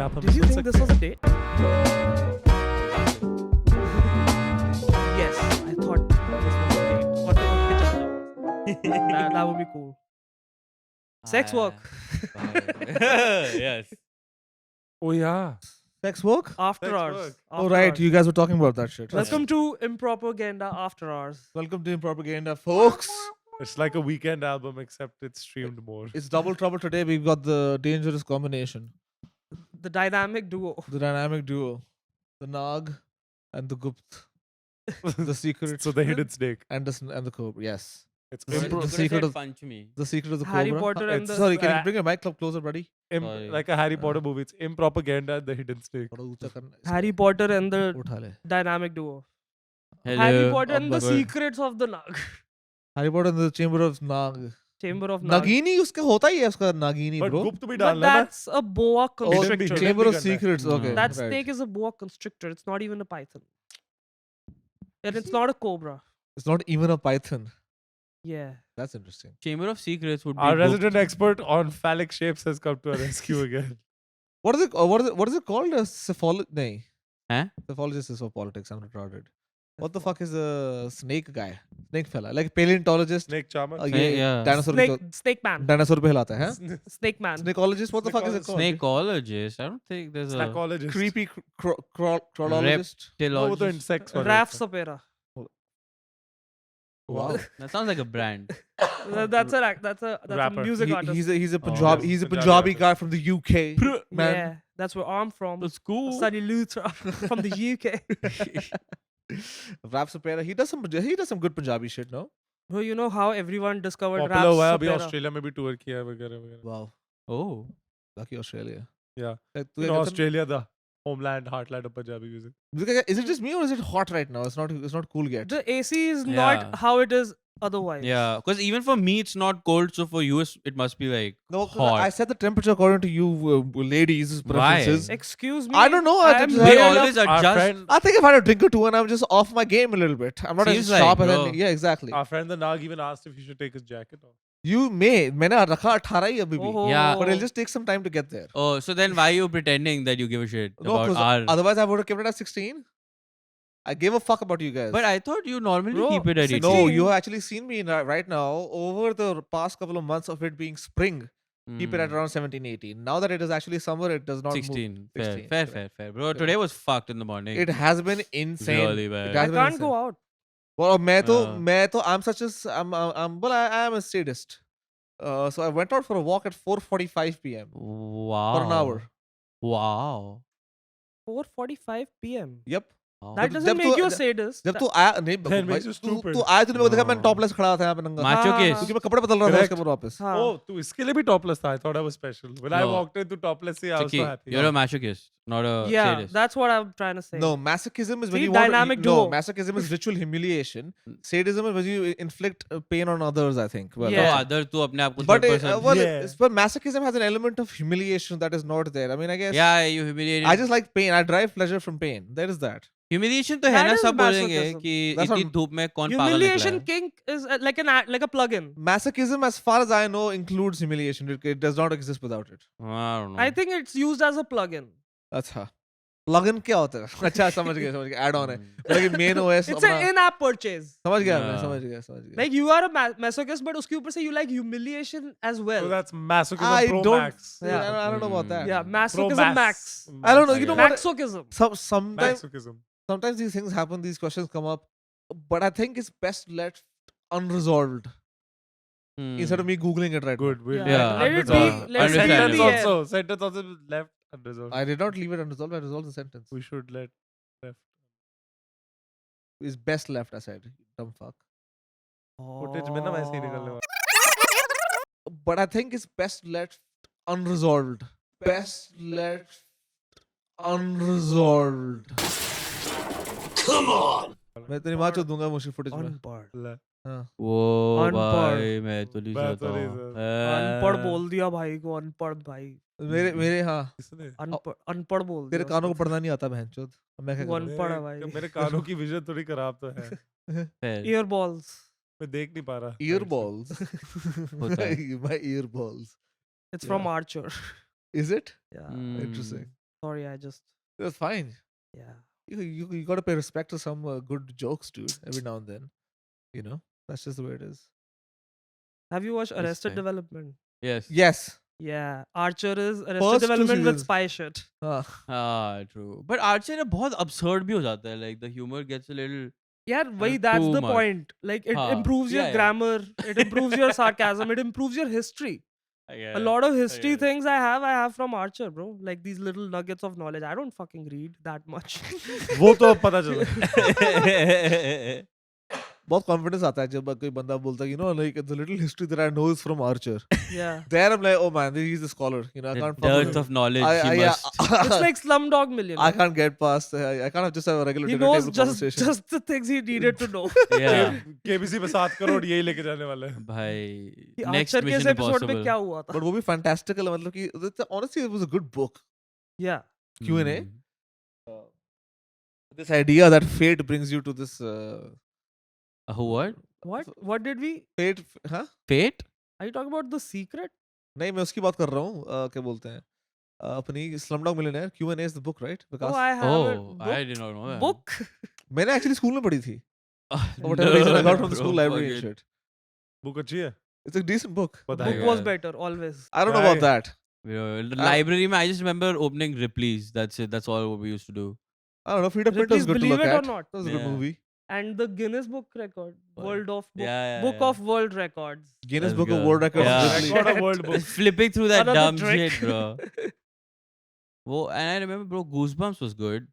आप हमें Did you soon think this सकते was a हैं? date? Yes, I thought this was a date. What the pitch of it? That would be cool. Sex work. Yes. Oh yeah. Sex work? After Sex hours. work. Oh After right, hours. you guys were talking about that shit. Welcome to Impropaganda After Hours. Welcome to Propaganda, folks. It's like a weekend album except it's streamed more. It's double trouble today. We've got the dangerous combination, The dynamic duo. the dynamic duo, the Nag and the Gupt, the secret So the hidden snake. and the cobra. Yes, It's The Could impro- have the said secret of- Panchami. the secret of the Harry cobra. Potter and it's- the Sorry, can you uh, bring your mic club closer, buddy? Sorry. like a Harry Potter movie. It's Impropaganda and the hidden snake. थोड़ा ऊंचा करना- Harry Potter and the उठा ले. dynamic duo. Hello. Harry Potter and the Abba. secrets of the Nag. Harry Potter and the Chamber of Nag. Chamber of Nag. Nagini उसका होता ही है उसका Nagini, But bro. Gupt bhi But डालना ना. that's a boa Oh, constrictor. hidden Chamber bhi of करना है. Secrets. Okay, No. That right. snake is a boa constrictor. It's not even a python. And it's not a cobra. It's not even a python. Yeah. That's interesting. Chamber of Secrets would be Our Gupt. resident expert on phallic shapes has come to our rescue again. What is it? What is it called? A cephalologist? No. Huh? Cephalologist is for politics. I'm retarded. What the fuck is a snake guy? Snake fella, like paleontologist. Snake charmer. ये yeah. dinosaur Snake man. dinosaur पे हिलाता है. हैं? Snake man. Snakeologist. What the fuck is it called? Snakeologist. I don't think there's a Psychologist. Creepy crawlologist. No, वो तो reptilologist. insects वाला Raf होता Sapera. Wow. That sounds like a brand. That's a Rapper. music artist. He's a Oh, Punjabi. yes, He's a Punjabi Punjabi artist. guy from the UK. Man. Yeah, that's where I'm from. That's cool. Sunny Luthra from the UK. Rap Sapera. He does some good Punjabi shit, no? Bro, you know how everyone discovered Popular Rap हुआ है अभी Sapera? Australia में भी tour किया है वगैरह वगैरह. Wow. Oh. Lucky Australia. Yeah. Like, In Australia, the homeland, heartland of Punjabi music. Is it just me or is it hot right now? It's not cool yet. The AC is Yeah. not how it is otherwise. Yeah, because even for me it's not cold, so for you it must be like No, 'cause hot. I set the temperature according to you ladies' preferences. Excuse me. I don't know, I I'm just- they weird always enough- Our adjust. friend, I think if I had a drink or two and I'm just off my game a little bit. I'm not Seems as sharp like, as bro. any. Yeah, exactly. our friend the Nag even asked if you should take his jacket off. You may. मैंने रखा 18 ही अभी भी. Oh. Yeah. But it'll just take some time to get there. Oh, so then why are you pretending that you give a shit No, about 'cause our? otherwise I would have kept it at 16. I gave a fuck about you guys. But I thought you normally Bro, keep it at 16. 18. No, you have actually seen me right now over the past couple of months of it being spring. Keep it at Hmm. around 17, 18. Now that it is actually summer, it does not 16. move. Fair, 16, fair, correct. fair. Bro, today was fucked in the morning. It has been insane. Really bad. It I has been can't insane. go out. Well, Uh. I am a sadist. So I went out for a walk at 4:45 p.m. Wow. for an hour. Wow. 4:45 p.m. Yep. That जब doesn't तू- make you a sadist. जब तू आया नहीं That भाई, makes you तू stupid. तू आया तो मेरे को देखा मैं No. टॉपलेस खड़ा था यहाँ पे नंगा Macho हाँ, case. हाँ, क्योंकि मैं कपड़े बदल रहा था Correct. उसके बाद वापस हाँ. Oh, तू इसके लिए भी topless था. I thought I was special. When I No. walked into topless, I was Chicky, so happy. you're a masochist, not a Yeah, sadist. that's what I'm trying to say. No, masochism is when See, you want dynamic no, duo. masochism is ritual humiliation. Sadism is when you inflict pain on others, I think. Well, तो Yeah. other तू अपने आप को But third person. well, Yeah. but masochism has an element of humiliation that is not there. I mean, I guess yeah, you humiliated. I just like pain. I derive pleasure from pain. There is that. humiliation तो है That ना is सब बोलेंगे masochism. कि That's इतनी what- धूप में कौन पागल Humiliation निकला है? kink is like a plug-in. Masochism, as far as I know, includes humiliation. It does not exist without it. I don't know. I think it's used as a plug-in. अच्छा plugin क्या होता है अच्छा समझ गया add on है मतलब main OS It's an in-app purchase. समझ गया मैं Yeah. समझ गया Like you are a masochist, but उसके ऊपर से you like humiliation as well. So that's masochism I pro don't max. Yeah. I don't know about that Yeah, Pro masochism max. I don't know, you know what- Maxochism. Masochism. sometimes these things happen, these questions come up, but I think it's best left unresolved Hmm. instead of me googling it right Good. We'll Yeah. Yeah. Let it be. unresolved. Let it Understand. be. Sentence Yeah. also. Sentence also left unresolved. now. I did not leave it unresolved. I resolved the sentence. We should let left. It's best left, I said. Dumb fuck. Footage में ना वैसे ही निकलने वाला. But I think it's best left unresolved. Best left unresolved. मैं तेरी माँ चोद दूंगा मुझे फुटेज में Unpad. ले. वो अनपढ़। भाई मैं तो नहीं मैं चाहता तो नहीं हूँ। अनपढ़ बोल दिया भाई को अनपढ़ भाई. मेरे हाँ किसने? अनपढ़ बोल तेरे दिया कानों को उसको. पढ़ना नहीं आता बहन चोद मैं क्या वो करूं? अनपढ़ है भाई. मेरे कानों की विजन थोड़ी खराब तो है. Fair. Earballs. मैं देख नहीं पा रहा. Earballs. होता है। My earballs. It's from Yeah. Archer. Is it? Yeah. Hmm. Interesting. Sorry, I just That's fine. yeah. You got to pay respect to some good jokes, dude. Every now and then, you know, that's just the way it is. Have you watched That's Arrested fine. Development? Yes. Yes. Yeah, Archer is Arrested First two Development with seasons. spy shit. True. But Archer ना बहुत absurd भी हो जाता है. Like the humor gets a little. Yeah, वही that's too the much. point. Like it हाँ, improves your yeah, yeah. grammar, it improves your sarcasm, it improves your history. A lot of history guess. things I have from Archer, bro. Like these little nuggets of knowledge. I don't fucking read that much. वो तो अब पता चला. बहुत confidence आता है जब कोई बंदा बोलता है, you know, like the little history that I know is from Archer. Yeah. There I'm like, oh man, he's a scholar. You know, I The can't fuck with dearth him. of knowledge I- he yeah, must. It's like Slumdog I Millionaire. can't get past. I can't just have a regular He dinner knows table just conversation. the things he needed to know. Yeah. KBC में 7 करोड़ यही लेके जाने वाले हैं. भाई. कि Next Archer के इस Mission episode में Impossible. क्या हुआ था? But वो भी fantastical है, मतलब कि honestly it was a good book. Yeah. Q&A. Hmm. This idea that fate brings you to this What? What did we? fate, हाँ? Fate? Are you talking about The Secret? नहीं, मैं उसकी बात कर रहा हूँ. क्या बोलते हैं? अपनी Slumdog Millionaire. Q&A is the book, right? Because Oh, I have it. Oh, I did not know that. Book? मैंने actually school में पढ़ी थी. For whatever No, reason, I got from the bro, school library and forget. shit. Book अच्छी है. It's a decent book. पता Book है. was Yeah. better, always. I don't know about Right. that. The library, I just remember opening Ripley's. That's it. That's all what we used to do. I don't know. Freedom Print Ripley's was good to Believe look It at. or Not. That was a good Yeah. movie. And the Guinness Book Record. What? World of Book. Yeah, Book yeah. of World Records. Guinness Let's Book of go. World Records. Yeah. Ripley. Record of world book. Flipping through that Another dumb trick. shit, bro. And I remember, bro, Goosebumps was good.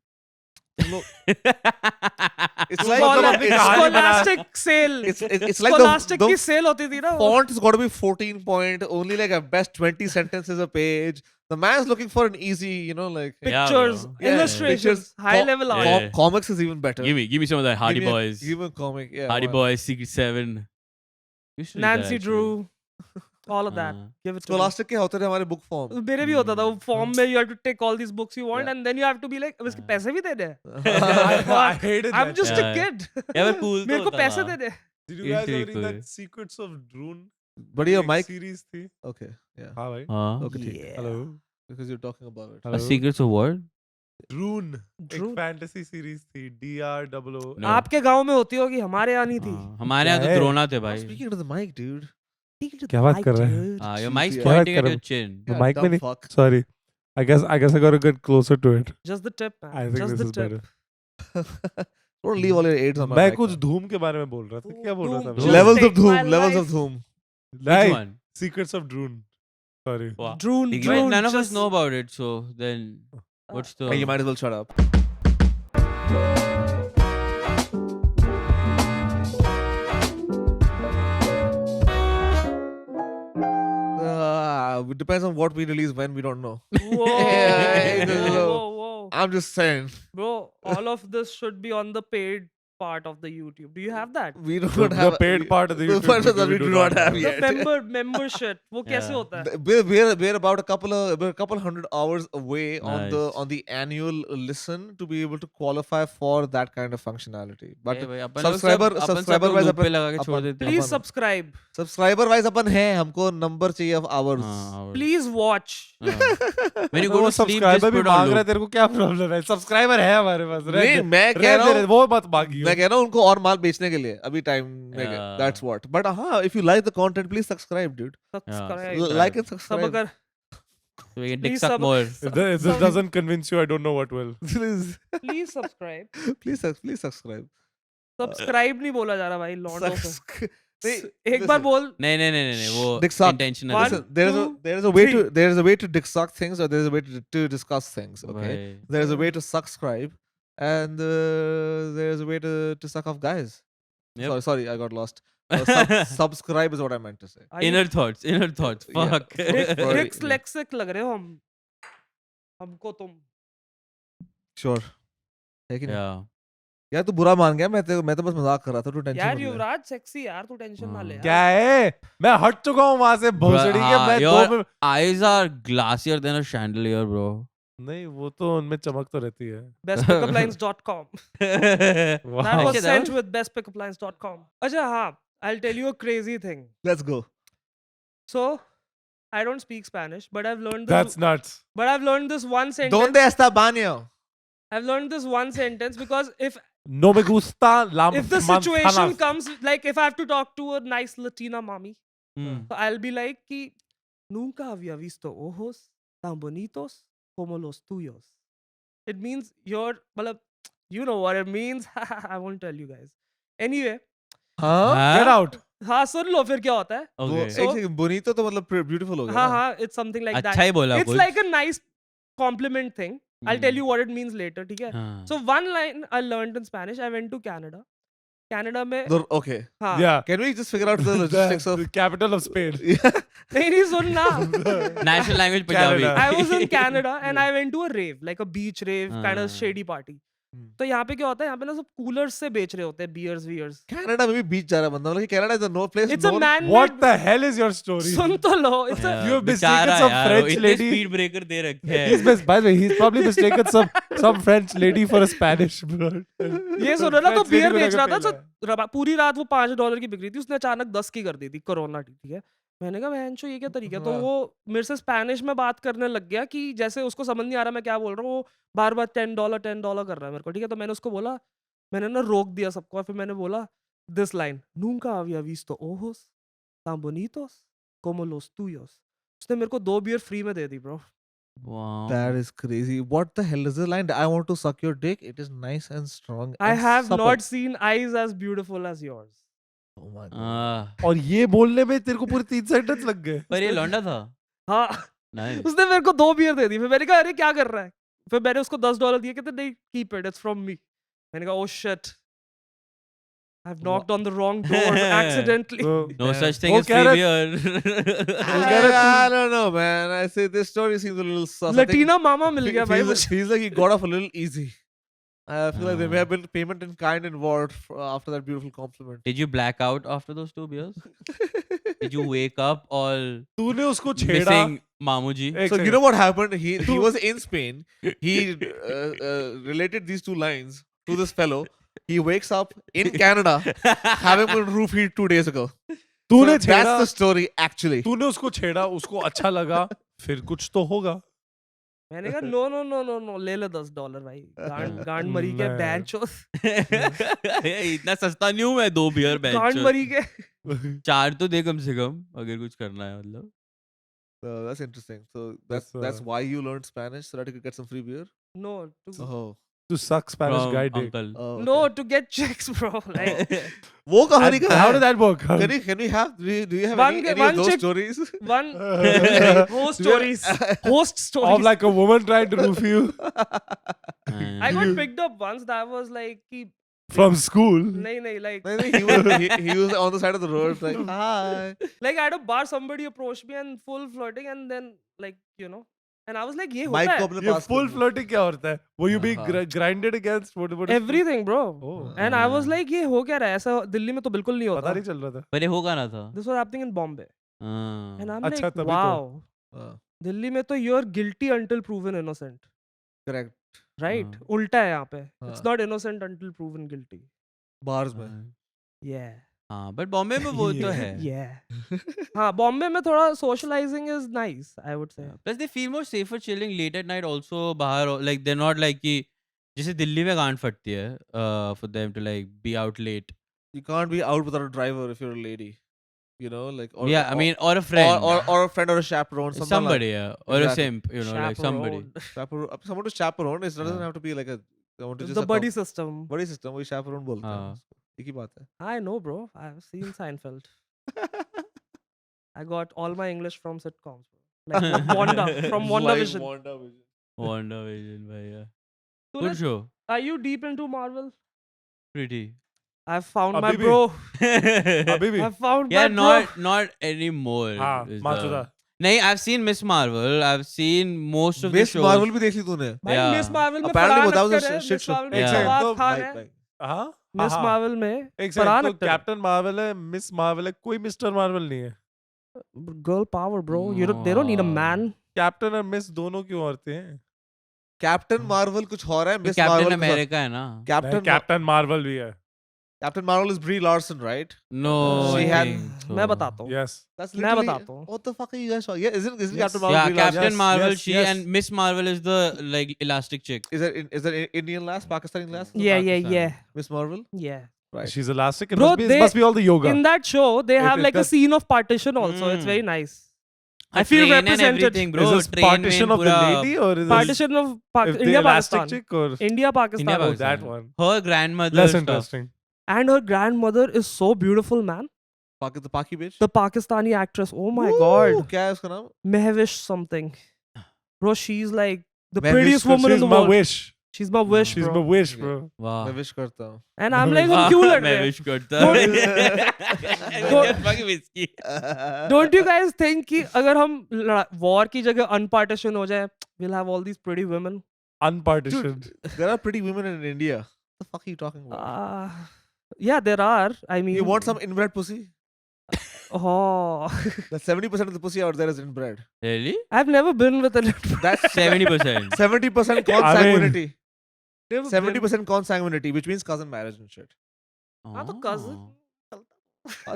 It's like अपनी it's, कहानी बना- Scholastic sale. it's like Scholastic the की sale होती थी ना वो. font has got to be 14 point, only like at best 20 sentences a page. The man's looking for an easy, you know, like Yeah, Pictures, bro. Yeah, illustrations, pictures, high level art. Yeah. comics is even better. give me some of that Hardy Give me a- Boys. Give me a comic. Yeah. Hardy why? Boys, Secret 7. Used to read that, Nancy actually. Drew. All of that. हाँ. Give it to me. Scholastic के होते थे हमारे book form. मेरे भी होता था वो फॉर्म में you have to take all these books you want Yeah. and then you have to be like अब इसके पैसे भी दे दे. I hated I'm that. just a Yeah. kid. Yeah, but cool मेरे तो को होता पैसे था. दे दे. Did you Used guys to be ever read cool. that Secrets of Drune? But your एक mic. series थी. Okay. Yeah. हाँ भाई. हाँ. Okay. ठीक. Yeah. Hello. Because you're talking about it. Hello. Secrets of what? Drune. Drune? एक fantasy series थी. DROO. No. आपके गांव में होती होगी हमारे यहाँ नहीं थी. हाँ, हमारे यहाँ क्या तो है? द्रोणा थे भाई. Speaking to the mic, dude. क्या बात कर रहे हैं? हाँ, your mic's Yeah. pointing क्या at बात your कर chin. The Yeah, mic dumb में नहीं. fuck. Sorry. I guess I gotta get closer to it. Just the tip, man. I think Just this the is tip. better. Don't leave all your aids on my मैं mic, कुछ man. धूम के बारे में बोल रहा था. क्या बोल रहा था? Doom. मैं? Just Levels of take my Doom. Levels of life. Doom. Which Like one? Secrets of Drune. Sorry. Wow. Drune, Wait, Drune. none of us just- know about it, so then what's the? Hey, you might as well shut up. It depends on what we release when, we don't know. Whoa, Yeah, whoa, whoa. I'm just saying. Bro, all of this should be on the paid part of the YouTube. Do you have that? We don't The have paid part of the the YouTube part video we do not have The yet. membership. वो कैसे Yeah. होता है? We're about a couple hundred hours away Nice. on the annual listen to be able to qualify for that kind of functionality. But ए भाई, अपन लोग subscriber सब- अपन सब subscriber लोग wise loop पे लगा के छोड़ अपन- देते हैं. Please upon- subscribe. subscriber wise अपन है, हमको number चाहिए of hours. हाँ, hours. Please watch. हाँ. When you go वो to sleep, just सब्सक्राइबर भी put on मांग रहा है. loop. तेरे को क्या प्रॉब्लम है? सब्सक्राइबर है हमारे पास. नहीं, मैं कह रहा हूँ वो मत मांगियो. मैं कह रहा हूँ उनको और माल बेचने के लिए अभी time Yeah. that's what. But हाँ, if you like the content, please subscribe, dude. Subscribe. subscribe. Like and सब subscribe. अगर So we can dick Please suck sub- more. If this doesn't convince you, I don't know what will. please, please subscribe. please subscribe. Subscribe नहीं बोला जा रहा भाई लॉन्डो पे. Subscribe. नहीं, एक बार listen. बोल. नहीं वो Dick suck. intentional. One, Listen, there is two, a way to dick suck things, or there is a way to discuss things. Okay, भाई. there is a way to subscribe, and there is a way to suck off guys. Yep. Sorry, I got lost. Subscribe is what I meant to say. Are you- Inner thoughts. Yeah. Fuck. Sorry. Rick's lexic लग रहे हो हम. हमको तुम. Sure. है कि नहीं? Yeah. यार तू बुरा मान गया, मैं तो बस मजाक कर रहा था, तू टेंशन यार मत ले. युवराज सेक्सी यार तू टेंशन ना ले. क्या है? मैं हट चुका हूँ वहां से भोसड़ी के. हाँ, मैं your 2 minute. eyes are glassier than a chandelier, bro. नहीं, वो तो उनमें चमक तो रहती है. bestpickuplines.com. That Wow. was Okay, that sent was- with bestpickuplines.com. अच्छा हाँ, I'll tell you a crazy thing. Let's go. So I don't speak Spanish, but I've learned this. That's nuts. But I've learned this one sentence. Donde está baño? I've learned this one sentence because if No me gusta la the situation manzanas. comes, like if I have to talk to a nice Latina mommy, Hmm. so I'll be like, कि nunca había visto ojos tan bonitos como los tuyos. It means you're, मतलब, you know what it means. I won't tell you guys. Anyway, हाँ? Get out. हाँ सुन लो फिर क्या होता है. Okay. So- एक second, bonito तो मतलब beautiful हो गया हाँ ना? हाँ, it's something like that. अच्छा ही बोला It's कुछ. like a nice compliment thing. I'll tell you what it means later, ठीक है? हाँ. So one line I learned in Spanish. I went to Canada. Canada में Okay. हाँ. Yeah. Can we just figure out the logistics of... The capital of Spain. नहीं सुन ना. National language Punjabi. Canada. I was in Canada and I went to a rave, like a beach rave, kind of हाँ. shady party. Hmm. तो यहाँ पे क्या होता है? यहाँ पे ना सब coolers से बेच रहे होते हैं beers, beers. Canada में भी बीच जा रहा है बंदा मतलब कि Canada is a no place. It's a man. What the hell is your story? सुन तो लो. It's a. You have बेचारा mistaken some यार, French इतने lady. speed breaker दे रखे हैं. By the way, he's probably mistaken some French lady for a Spanish bird. ये सुनो ना तो French lady बियर को बेच रहा लगा था पहला तो पूरी रात वो $5 की बिक रही थी, उसने अचानक 10 की कर दी थी. कोरोना ठीक है. मैंने कहा बहनचो ये क्या तरीका है? तो हाँ. वो मेरे से स्पेनिश में बात करने लग गया कि जैसे उसको समझ नहीं आ रहा मैं क्या बोल रहा हूँ. वो बार बार $10 कर रहा है मेरे को. ठीक है, तो मैंने उसको बोला, मैंने ना रोक दिया सबको और फिर मैंने बोला this line, nunca había visto ojos tan bonitos como los tuyos. उसने मेरे को 2 बियर फ्री में दे दी bro. Wow. That is crazy. What the hell is the line? I want to suck your dick. It is nice and strong. I and have supple. not seen eyes as beautiful as yours. Oh my god. Ah. और ये बोलने में तेरे को पूरे 3 sentence लग गए. पर ये लौंडा था. हाँ. Nice. उसने मेरे को 2 बियर दे दी. फिर मैंने कहा अरे क्या कर रहा है? फिर मैंने उसको $10 दिए, कहते नहीं keep it, it's from me. मैंने कहा oh shit. I've knocked on the wrong door accidentally. No such thing वो as कह free रहा- beer. I don't know, man. I say this story seems a little sus. I think Latina मामा मिल गया भाई feels, मुझे. feels like he got off a little easy. I feel like there may Ah. have been payment in kind involved after that beautiful compliment. Did you black out after those 2 beers? Did you wake up all तूने उसको छेड़ा. missing Mamuji? एक So you second. know what happened? He was in Spain. He related these 2 lines to this fellow. He wakes up in Canada, having been roofied 2 days ago. तूने So छेड़ा. that's the story actually. तूने उसको छेड़ा, उसको अच्छा लगा, फिर कुछ तो होगा. मैंने कहा no no no no no ले ले $10 भाई. गांड मरी के नहीं. बैंचोस. इतना सस्ता नहीं हूँ मैं 2 बियर गांड बेच. मरी के. 4 तो दे कम से कम अगर कुछ करना है मतलब. So that's interesting. So That's, that's why you learned Spanish so that you could get some free beer. No, to, Oh. To suck Spanish From guy dick. uncle. Oh, no, okay. to get chicks, bro. Like वो कहानी And का how है? did that work? Can we have? Do you have One any guy- of one those chick- stories? one Of host stories. Host stories. like a woman trying to roof you I got picked up once. That was like कि from school. नहीं like No, he was on the side of the road like hi. like at a bar somebody approached me and full flirting and then like you know and I was like ये Mike होता को है. अपने ये पास full कर लो. flirting क्या होता है? Were you being हाँ. grinded against? What is Everything bro. Oh. And I was like ये हो क्या रहा है? ऐसा दिल्ली में तो बिल्कुल नहीं पता होता. नहीं चल रहा था. पर ये होगा ना था. This was happening in Bombay. हाँ. And I'm अच्छा, like तभी तो. wow. हाँ, दिल्ली में तो you're guilty until proven innocent. correct. Right? हाँ. उल्टा है यहाँ पे. It's हाँ. not innocent until proven guilty. Bars में. हाँ. Yeah. हाँ बट बॉम्बे में वो तो है. Yeah. हाँ बॉम्बे में थोड़ा socializing is nice I would say. Plus they feel more safer chilling late at night also बाहर like they're not like कि जैसे दिल्ली में गांड फटती है for them to like be out late. You can't be out without a driver if you're a lady. You know, like Yeah, I mean or a friend. or a friend or a chaperone. Something somebody, yeah. Or a Exactly. simp, you know, like somebody. Chaperone. Chaperone. Someone to chaperone. It doesn't हाँ. have to be like a. Someone to just The buddy system. buddy system. वही chaperone बोलते हैं. हाँ. एक ही बात है. I know, bro. I've seen Seinfeld. I got all my English from sitcoms, bro. Like Wanda from WandaVision. WandaVision, भाई, yeah. तूने- Good show. Are you deep into Marvel? Pretty. I've found my अभी भी? bro. अभी भी. I've found Yeah, my not anymore. हाँ, is माचुदा. the- नहीं, I've seen Miss Marvel. I've seen most of the Miss shows. Marvel भी देख ली तूने? bro. भाई Yeah. Miss Marvel में Apparently Farhan that was a Akhtar है. shit Miss show. Marvel में Yeah. Fawad तो खान Mike, है. Mike. हाँ? Miss हाँ. Marvel में एक फरहान सेकंड. तो अख्तर है. कैप्टन मार्वल है, मिस मार्वल है, कोई मिस्टर मार्वल नहीं है. Girl power, bro. They don't need a man. Captain और मिस दोनों क्यों औरतें हैं? कैप्टन मार्वल कुछ और है. तो मिस कैप्टन मार्वल अमेरिका है ना. कैप्टन कैप्टन मार्वल भी है. Captain Marvel is Brie Larson, right? No, She I had- think so. मैं बताता हूँ. Yes. That's मैं literally. बताता हूँ. What the fuck are you guys talking? Yeah, isn't Yes. Captain Marvel Yeah, Brie Larson? Captain Yes, Marvel, yes, she yes. and Miss Marvel is the like elastic chick. Is that Indian lass, Pakistani lass? Yeah. Pakistan. Miss Marvel, Yeah. right? She's elastic. It Bro, must be, it must be all the yoga. In that show, they It- have it- like a that- scene of partition also. It's Mm. very nice. I The feel train and represented. everything, bro. is this Train partition mein of the pura- lady or is this Partition of if the India, elastic Pakistan. chick or India, Pakistan. India, oh, Pakistan. that one? Her grandmother Less stuff. interesting. And her grandmother is so beautiful, man. The Paki bitch. The Pakistani actress. Oh my Woo! god. क्या है उसका नाम? Mehwish something. Bro, she's like the Mehwish prettiest woman She's in the my world. wish. She's my wish, She's bro. my wish, Yeah. bro. Wow. मैं wish करता हूँ. And I'm like, वाह, हम क्यों लड़ मैं रहे हैं? wish करता Don't- Fucking whiskey. Don't you guys think कि अगर हम war की जगह unpartition हो जाए, we'll have all these pretty women? Unpartitioned. There are pretty women in India. What the fuck are you talking about? Yeah, there are. I mean, You want some inbred pussy? Oh, That 70% of the pussy out there is inbred. Really? I've never been with a. That's 70%. 70% I mean- consanguinity. Never been. 70% consanguinity, which means cousin marriage and shit. हाँ तो cousin.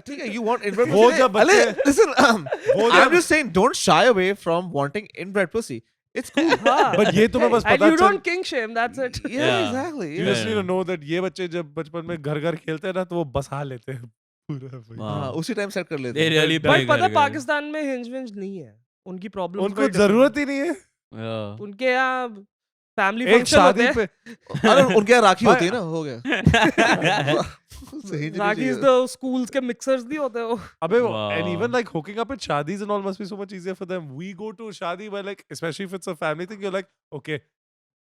ठीक है, you want inbred वो pussy? जब अरे, बच्चे- listen, वो I'm जब- just saying, don't shy away from wanting inbred pussy. It's cool. हाँ. But ये तुम्हें बस And पता you चल- don't kink shame. That's it. Yeah, Yeah. exactly. You Yeah. just need to know that ये बच्चे जब बचपन में घर घर खेलते हैं ना तो वो बसा लेते हैं पूरा भाई। Wow. हाँ, उसी टाइम सेट कर लेते They हैं. really But play But पता घर-घर. पाकिस्तान में hinge विंज नहीं है. उनकी प्रॉब्लम. उनको जरूरत ही नहीं है। Yeah. उनके यहाँ फैमिली एक फंक्शन होते शादी हैं. पे अरे उनके यहाँ राखी होती है ना, हो गया. सही नहीं Rakis चाहिए. the schools के mixers नहीं होते वो. अबे Wow. and even like hooking up at shadis and all must be so much easier for them. We go to a shadi where like especially if it's a family thing, you're like okay,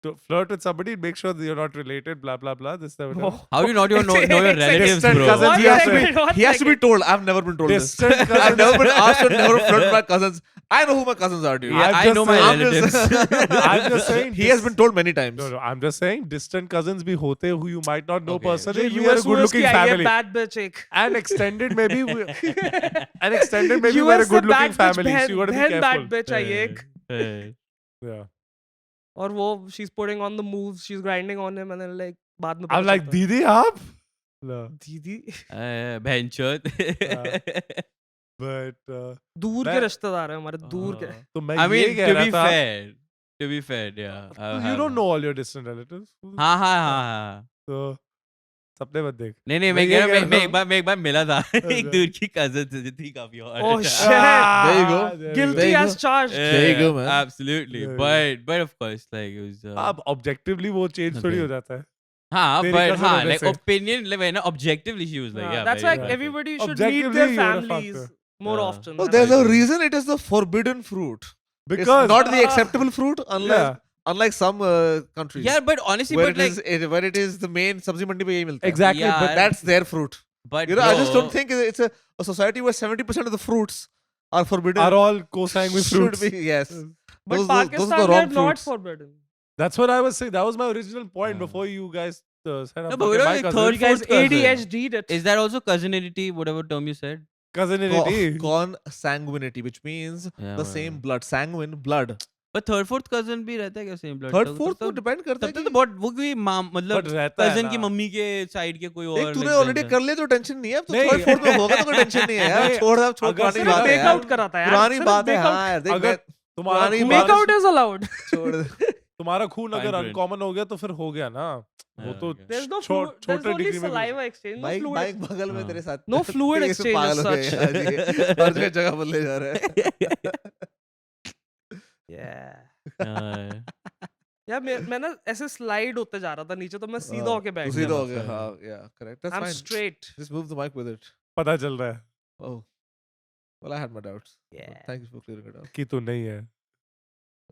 to flirt with somebody, make sure that you're not related, blah blah blah. This that, whatever. Oh. How do you not even know your relatives, Distant bro? cousins, One he has to second, one He has to be second. told. I've never been told this. Distant I've cousins. never been asked to never flirt with my cousins. I know who my cousins are, dude. Yeah, I'm I just know my saying- relatives. I'm just saying He has been told many times. No, I'm just saying distant cousins भी होते हैं who you might not know Okay. personally. जो We are a US good की looking आई है family. bad bitch एक. And extended maybe and extended maybe we're a US से good looking bad bitch family. So you gotta be बहन careful. bad bitch आई है एक. Yeah. और वो she's putting on the moves, she's grinding on him and then like बाद में I'm पता like, चलता है. Didi, आप? No. दीदी Bhenchot. But दूर के मैं- रिश्तेदार हैं हमारे दूर के. तो मैं I ये mean, कह to रहा be था, fair. To be fair, yeah. you don't know all your distant relatives. हाँ हाँ हाँ हाँ. तो सपने मत देख. नहीं नहीं मैं मैं ये कह कह रहा हूँ, मैं रहा एक बार मिला था एक अच्छा। दूर की cousin थी काफी और Oh अच्छा। shit. There you go. There you Guilty There you as go. charged. There you go, man. Absolutely. There you But of course like it was अब objectively वो change थोड़ी Okay. हो जाता है. हाँ तेरी but cousin हाँ होने like से। opinion like when objectively she was like हाँ, yeah that's very why good. everybody should meet Objectively, their you would have fucked families her. more Yeah. often. Oh, That's there's why. a reason it is the forbidden fruit. Because It's not the acceptable fruit yeah, unlike some countries. Yeah but honestly where but it like is where it is the main sabzi mandi पे यही मिलता है. exactly. Yeah, But That's their fruit. but You know, I just bro, don't think it's a society where 70% of the fruits are forbidden. are all co-sanguine should fruits. be, yes. But those are Pakistan, the they're wrong not fruits. forbidden. That's what I was saying. That was my original point Yeah. before you guys said No, I'm but we fucking don't my like cousin. third You guys Fourth cousin. ADHD'd it. is that also cousinity whatever term you said Cousinity. Consanguinity, which means Yeah, the whatever. same blood. Sanguine, blood. but third fourth cousin भी रहता है क्या same blood Third, तब- fourth तब- को depend करता है तब तो कि बहुत वो कोई But मतलब रहता है cousin की ना। मम्मी के side के कोई और देख तूने like ऑलरेडी रहता कर लिया तो टेंशन नहीं है. अब तो नहीं। थर्ड फोर्थ में होगा तो कोई टेंशन नहीं है यार. नहीं, छोड़ अब छोड़ अगर पुरानी सिर्फ बात है make यार. out कराता है यार. पुरानी सिर्फ बात है make out- हाँ यार. देख अगर मैं तुम्हारा पुरानी खून Make बात- out is allowed. छोड़ दे. तुम्हारा खून अगर Fine print. अनकॉमन हो गया तो फिर हो गया ना. वो Yeah, तो okay. There's no छोट- fluid. There's छोटे only डिग्री में भी- saliva exchange. No bike fluid. Bike बगल में हाँ. तेरे साथ. No fluid ये सब exchange as पागल हो गए such. यार ये. हर जगह बदले जा रहे हैं. Yeah. हाँ, यार मैं ना ऐसे स्लाइड होते जा रहा था नीचे तो मैं सीधा हाँ, होके बैठ तू गया. सीधा हो गया. गया. हाँ, yeah, correct. That's I'm fine. straight. Just move the mic with it. पता चल रहा है Oh. Well, I had my doubts. Yeah. Thank you for clearing it up. कि तू नहीं है.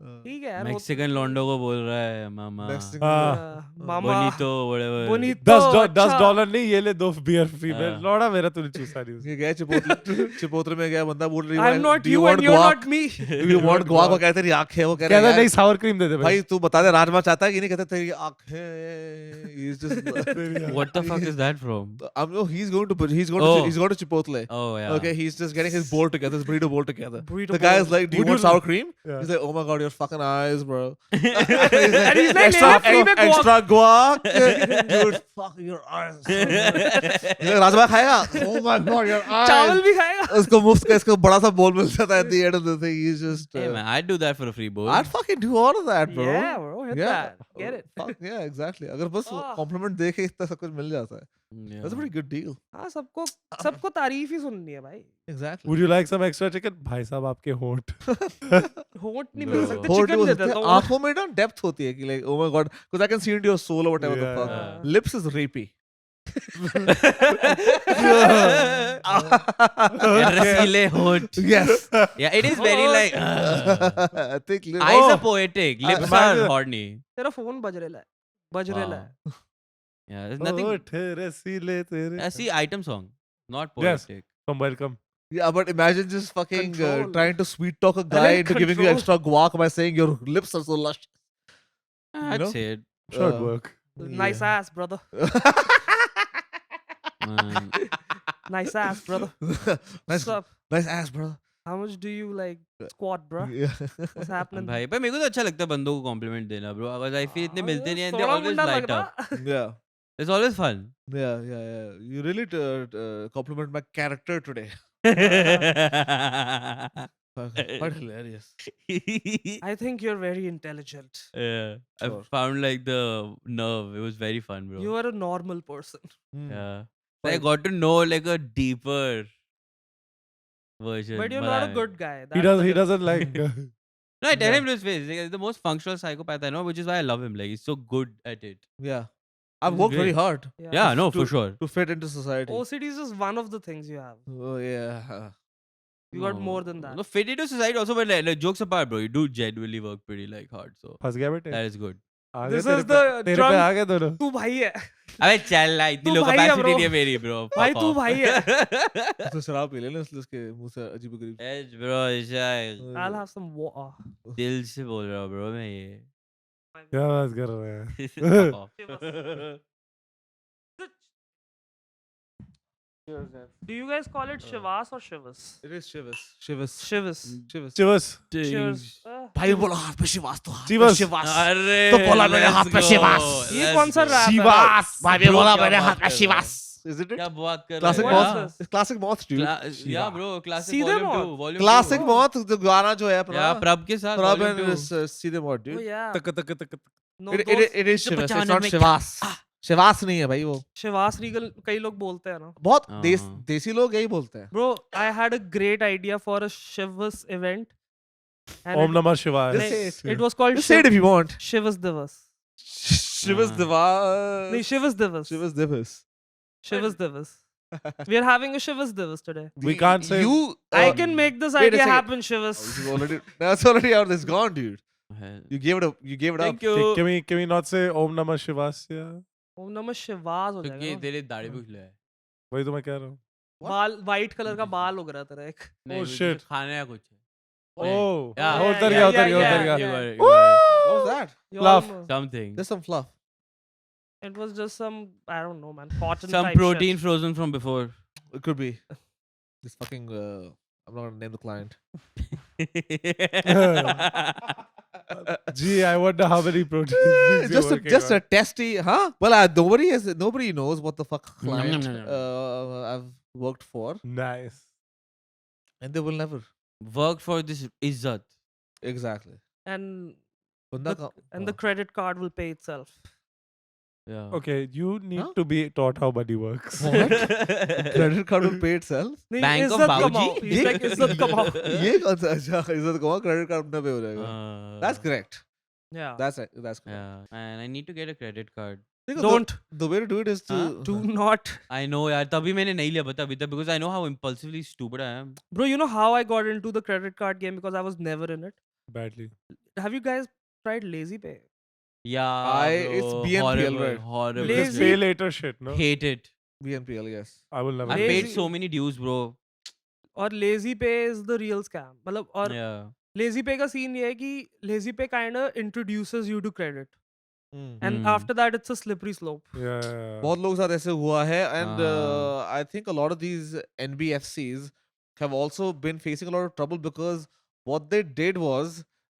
ठीक है यार. वो- Mexican londo को बोल रहा है मामा Next thing हाँ. मामा. bonito whatever Bonito. $10 अच्छा. $10 नहीं ये ले 2 बियर फ्री में. हाँ. लौड़ा मेरा तूने चूसा नहीं उसको. ये गया चिपोतले में गया बंदा बोल रही I'm not do you want and you're guac? not me. Do you want guac? वो कहते तेरी आँख है. वो कह कहता रहा है नहीं सावर क्रीम दे दे भाई तू बता दे राजमा चाहता है कि नहीं. कहता तेरी आँख है. He's just what the fuck is that from he's going to Oh. he's going to Chipotle. oh yeah Okay, he's just getting his bowl together, his burrito bowl together. Burrito The guy bowl. is like, "Do you Would want you- sour cream?" Yeah. He's like, "Oh my god, you're your fucking eyes, bro. And he's like, "ले extra, ले free में guac." extra guac. Dude, fuck your eyes. He's like, rajma खाएगा? Oh my god, your eyes. चावल भी खाएगा। उसको मुफ्त का इसको बड़ा सा bowl मिल जाता है at the end of the thing. He's just. Hey man, I'd do that for a free bowl. I'd fucking do all of that, bro. Yeah, bro, hit that. Get it. Fuck yeah, exactly. अगर बस Ah. compliment दे के इतना सब कुछ मिल जाता है. Yeah. That's a pretty good deal. हाँ, सबको तारीफ ही सुननी है भाई। Exactly. Would you like some extra chicken? भाई साहब आपके होंठ. होंठ नहीं मिल No. सकते, Hold चिकन to दे उसके देता हूँ। आंखों में ना depth होती है कि like oh my god because I can see into your soul or whatever the Yeah. fuck. Lips is rapey. रसीले होठ. Yes. Yeah, it is very like. I think Eyes Oh. are poetic, lips imagine- are horny. तेरा phone बज रहा है। Yeah, there's nothing. होठ रसीले तेरे. See, item song, not Yes. poetic. Come welcome. Yeah, but imagine just fucking Control. trying to sweet talk a guy Like into giving you control. extra guac by saying your lips are so lush. I'd know? say it. Should Uh, work. Nice ass, brother. Man. Nice ass, brother. nice, What's up? nice ass, brother. How much do you like squat, bro? Yeah. What's happening? भाई पर मेरे को तो अच्छा लगता है बंदों को कॉम्प्लीमेंट देना ब्रो अगर आई फील इतने मिलते नहीं हैं they थोड़ा always मुंडा light लगना। up Yeah. it's always fun Yeah. You really compliment my character today. Quite hilarious. I think you're very intelligent. yeah I Sure. found like the nerve it was very fun bro You are a normal person. Hmm. yeah so I Fine. got to know like a deeper version But you're not a good guy. He doesn't like. no I tell Yeah. him to his face like, he's the most functional psychopath I know which is why I love him like he's so good at it Yeah. I've This is worked very great. hard yeah no for to- sure to fit into society. OCD is just one of the things you have. Oh yeah. You got more than that. no fit into society also but like, jokes apart bro you do genuinely work pretty like hard so फंस गया बेटे. that is good आ गए This तेरे is पे- the तेरे पे drunk- आ गए दोनों. तू भाई है। अबे चल ना इतनी तू लो भाई है कैपेसिटी bro। नहीं है मेरी ब्रो भाई तू भाई है। तो शराब पी लेना इसलिए उसके मुंह से अजीब गरीब एज ब्रो शायद I'll have some water. दिल से बोल रहा हूँ ब्रो मैं ये क्या बात कर रहे हैं? Do you guys call it Shivas or Shivas? It is Shivas. Shivas. Shivas. Shivas. Chivas. Cheers. भाई बोला हाथ पे शिवास तो हाथ पे Chivas. शिवास अरे तो बोला मेरे हाथ पे शिवास। ये कौन सा rap है? शिवास भाई Bro, बोला क्या मेरे बात हाथ कर पे रहे हो? Shivas Is it? क्या बात कर Classic रहे हो? What's moth. this? It's classic moth, dude. Yeah bro classic सीधे volume मौत? 2 volume Classic 2 moth जो गाना जो है या अपना प्रभ के साथ Prab volume and 2 सीधे moth, Oh dude. yeah. तक तक तक तक. No, It is जो Shivas. It's 95 not में शिवास. शिवास नहीं है भाई वो Shivas Regal कई लोग बोलते हैं ना। बहुत हाँ। देसी लोग यही बोलते हैं Bro, I had a great idea for a Shivas event. And Om Namah Shivaya. Just say it. it was called Just say it if you want Shivas Divas. Shivas Divas No, Shivas Divas. Shivas Divas Shivas Divas. We are having a Shivas Divas today. We can't say- you I can make this wait a idea second. happen, Shivas. This is already that's already out. It's gone, dude. You gave it up. You gave it thank up. you Can we not say Om Namah Shivasya? Om Namah Shivas हो क्योंकि जाएगा। तेरे दाढ़ी भी खुला है वही तो मैं कह रहा हूँ. बाल white color का बाल उग रहा तेरा एक। नहीं, कुछ shit. खाने या कुछ Oh. Yeah. उतर Yeah, गया yeah, उतर yeah, गया. You yeah. were- you were- What was that? You Fluff. all know. something There's some fluff. It was just some, I don't know, man, cotton some type protein shit. frozen from before It could be. This fucking. I'm not gonna name the client. Gee, I wonder how many proteins you're just working just on. a testy, huh? Well, nobody knows what the fuck Nom, nom, client nom, nom. I've worked for, Nice. and they will never. work for this izzat Exactly. And Banda the, ka- and the credit card will pay itself. yeah Okay, you need Huh? to be taught how money works. What? Credit card will pay itself. नहीं, Bank of इज्जत Babuji? कमाओ। He's like, इज्जत कमाओ। ये कौन सा अच्छा इज्जत कमाओ credit card अपना पे हो जाएगा. That's correct. Yeah. That's correct. yeah and I need to get a credit card देखो, Don't. The way to do it is to. हाँ? Do not. I know यार तभी मैंने नहीं लिया पता अभी तक because I know how impulsively stupid I am Bro, you know how I got into the credit card game because I was never in it? Badly. Have you guys tried Lazy Pay? yeah It's bro, BNPL, horrible, right? horrible This Lazy- pay later shit, no? hate it BNPL, yes. I will never. I do paid it. so many dues bro और Lazy Pay is the real scam. मतलब और yeah Lazy Pay का scene ये है कि Lazy Pay kind of introduces you to credit. And Hmm. after that, it's a slippery slope. Yeah. yeah, yeah. बहुत लोग साथ ऐसे हुआ है and हाँ. I think a lot of these NBFCs have also been facing a lot of trouble because what they did was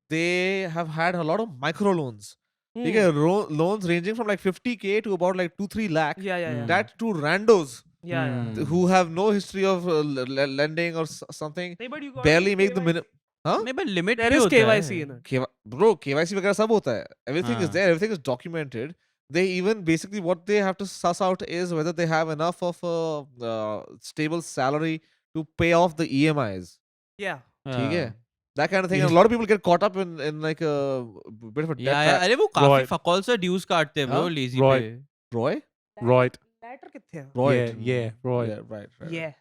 they have had a lot of micro loans. Hmm. ठीक है, loans ranging from like 50K to about like 2-3 lakh. Yeah, yeah, yeah. That to randos Yeah, yeah. Hmm. who have no history of lending or something, नहीं, but you got barely to make the KYC. minimum. Huh? नहीं but limit There भी is होता है. KYC in it. Bro, KYC वगैरह सब होता है. Everything is हाँ. there. Everything is documented. They even basically what they have to suss out is whether they have enough of a stable salary to pay off the EMIs. Yeah. ठीक है? हाँ. That kind of thing. And a lot of people get caught up in like a bit of a debt Yeah, trap. अरे वो काफी Right. फकौल सा dues काटते हैं bro हाँ? lazy Right. पे. Roy? Right. Letter कितने हैं? Royd. Yeah, right. Yeah, right. Yeah.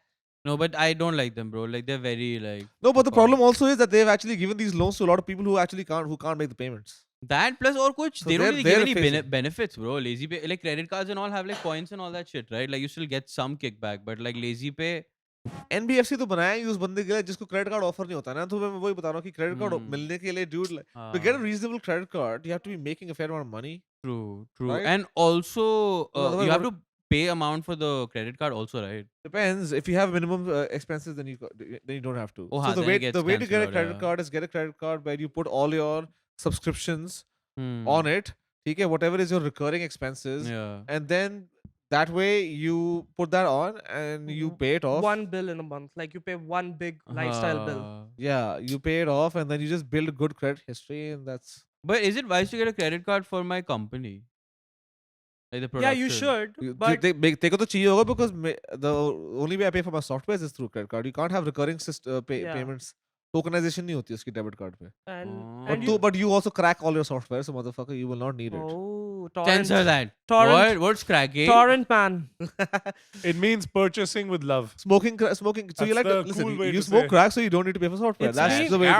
No, but I don't like them, bro. Like they're very like. No, but the fकौल. problem also is that they've actually given these loans to a lot of people who actually can't make the payments. That plus और कुछ So they don't they're- really they're give any facing- benefits, bro. Lazy pay like credit cards and all have like points and all that shit, right? Like you still get some kickback, but like lazy pay. NBFC तो बनाया ही उस बंदे के लिए जिसको credit card offer नहीं होता ना, तो मैं वही बता रहा हूँ कि क्रेडिट कार्ड Hmm. मिलने के लिए dude, to हाँ. get a reasonable credit card you have to be making a fair amount of money. True, true. Right? And also otherwise you have what- to pay amount for the credit card also, right? Depends. If you have minimum expenses, then you don't have to. Oh, So हाँ, the then it way gets to get a cancelled out, credit yeah. card is get a credit card where you put all your subscriptions Hmm. on it. ठीक है, whatever is your recurring expenses, Yeah. and then that way you put that on and you pay it off. One bill in a month. Like you pay one big lifestyle bill. Yeah, you pay it off and then you just build good credit history, and that's But is it wise to get a credit card for my company? Like the Yeah, you production? should. But तेरे को तो चाहिए होगा because the only way I pay for my software is through credit card. You can't have recurring Yeah. payments. Tokenization नहीं होती उसकी debit card पे. and Oh. and But you also crack all your software, so motherfucker, you will not need it. oh, torrent, Censor that. Torrent. What? What's cracking? torrent man. It means purchasing with love. Smoking. So you That's like the listen. cool way you to smoke say. crack, so you don't need to pay for software. It's That's me. the way.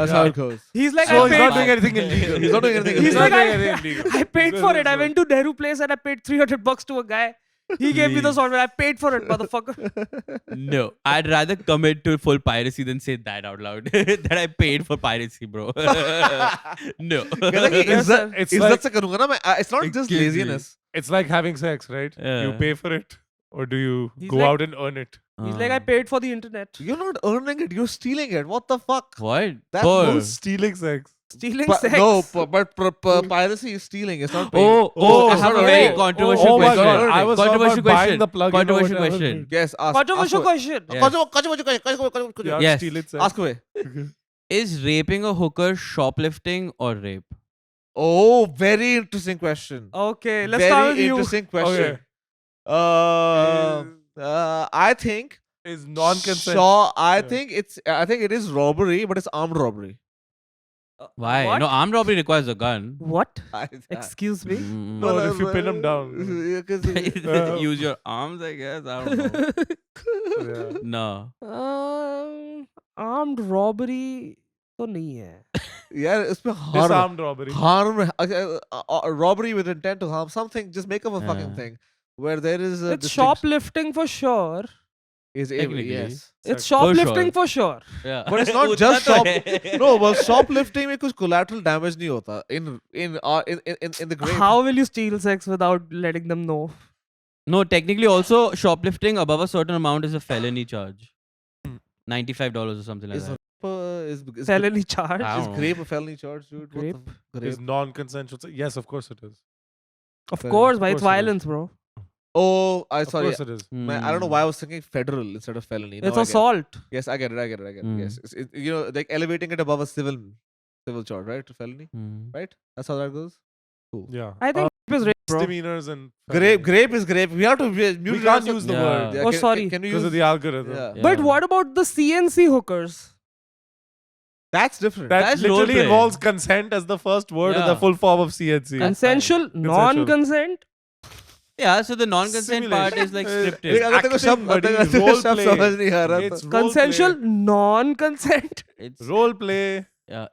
That's how it goes. He's like, So I he's paid. not doing anything illegal. He's not doing anything He's illegal. like, not doing anything illegal. I paid for it. I went to Nehru Place and I paid $300 to a guy. He gave me the Please. software. I paid for it, motherfucker. No, I'd rather commit to full piracy than say that out loud. That I paid for piracy, bro. No. कहता कि Yes, sir. It's इज्जत like से करूंगा ना मैं. It's not just Excuse me. laziness. it's like having sex, right? You Yeah. pay for it, or do you He's go like- out and earn it? He's like, I paid for the internet. You're not earning it. You're stealing it. What the fuck? What? That For- Who's stealing sex? Stealing But, sex. no, but piracy is stealing. It's not paying. Oh, Oh, I it's have not a very earning. controversial Oh my question. God, I was talking Controversial about buying question. the plug-in or Controversial whatever. question. Yes. Controversial question. Yes. Yeah, Yes. stealing sex. Ask away. Is raping a hooker shoplifting or rape? Oh, very interesting question. Okay, let's Very start with you. interesting question. Okay. I think Is non-consent. I Yeah. think it is robbery, but it's armed robbery. Why? What? No, armed robbery requires a gun. What? I- Excuse me. Mm. No, if you pin him down. Yeah, 'cause Use your arms, I guess. I don't know. Yeah. No. Armed robbery तो नहीं है. यार इसमें harm Disarmed robbery. robbery with intent to harm something. Just make up a fucking Yeah. thing where there is a It's distinct- shoplifting for sure. is Technically. yes. It's Sex. shoplifting sure. for sure. Yeah. But it's not उतना just तो shop. है. No, but shoplifting में कुछ collateral damage नहीं होता. In the grave. How will you steal sex without letting them know? No, technically also shoplifting above a certain amount is a felony charge. $95 or something like Is that. is Felony charge. I is don't know. grape a felony charge, dude? What the Grape? f- Is grape? non-consensual sex. Yes, of course it is. Of Felony. course, Of but course it's it is. violence, bro. Oh, I Of sorry. course it is. Man, I don't know why I was thinking federal instead of felony. Now It's I get it. assault. Yes, I get it. Mm. Yes, you know, like elevating it above a civil charge, right? To felony, Mm. right? That's how that goes. Yeah. I think rape is rape, bro. misdemeanors and Grape is grape. We have to. We can't use the Yeah. word Yeah, Oh, can, sorry. Can we because use? of the algorithm. Yeah. But Yeah. what about the CNC hookers? That's different. That That's literally roleplay. involves consent as the first word in the Yeah. full form of CNC. That's Consensual, non-consent. Yeah, so the non-consent part is like Simulation. scripted. अगर तेरे को acting, शब्द buddy, अगर तेरे को role शब्द play. समझ नहीं आ रहा It's तो- role Consensual, play. non-consent. It's Role play.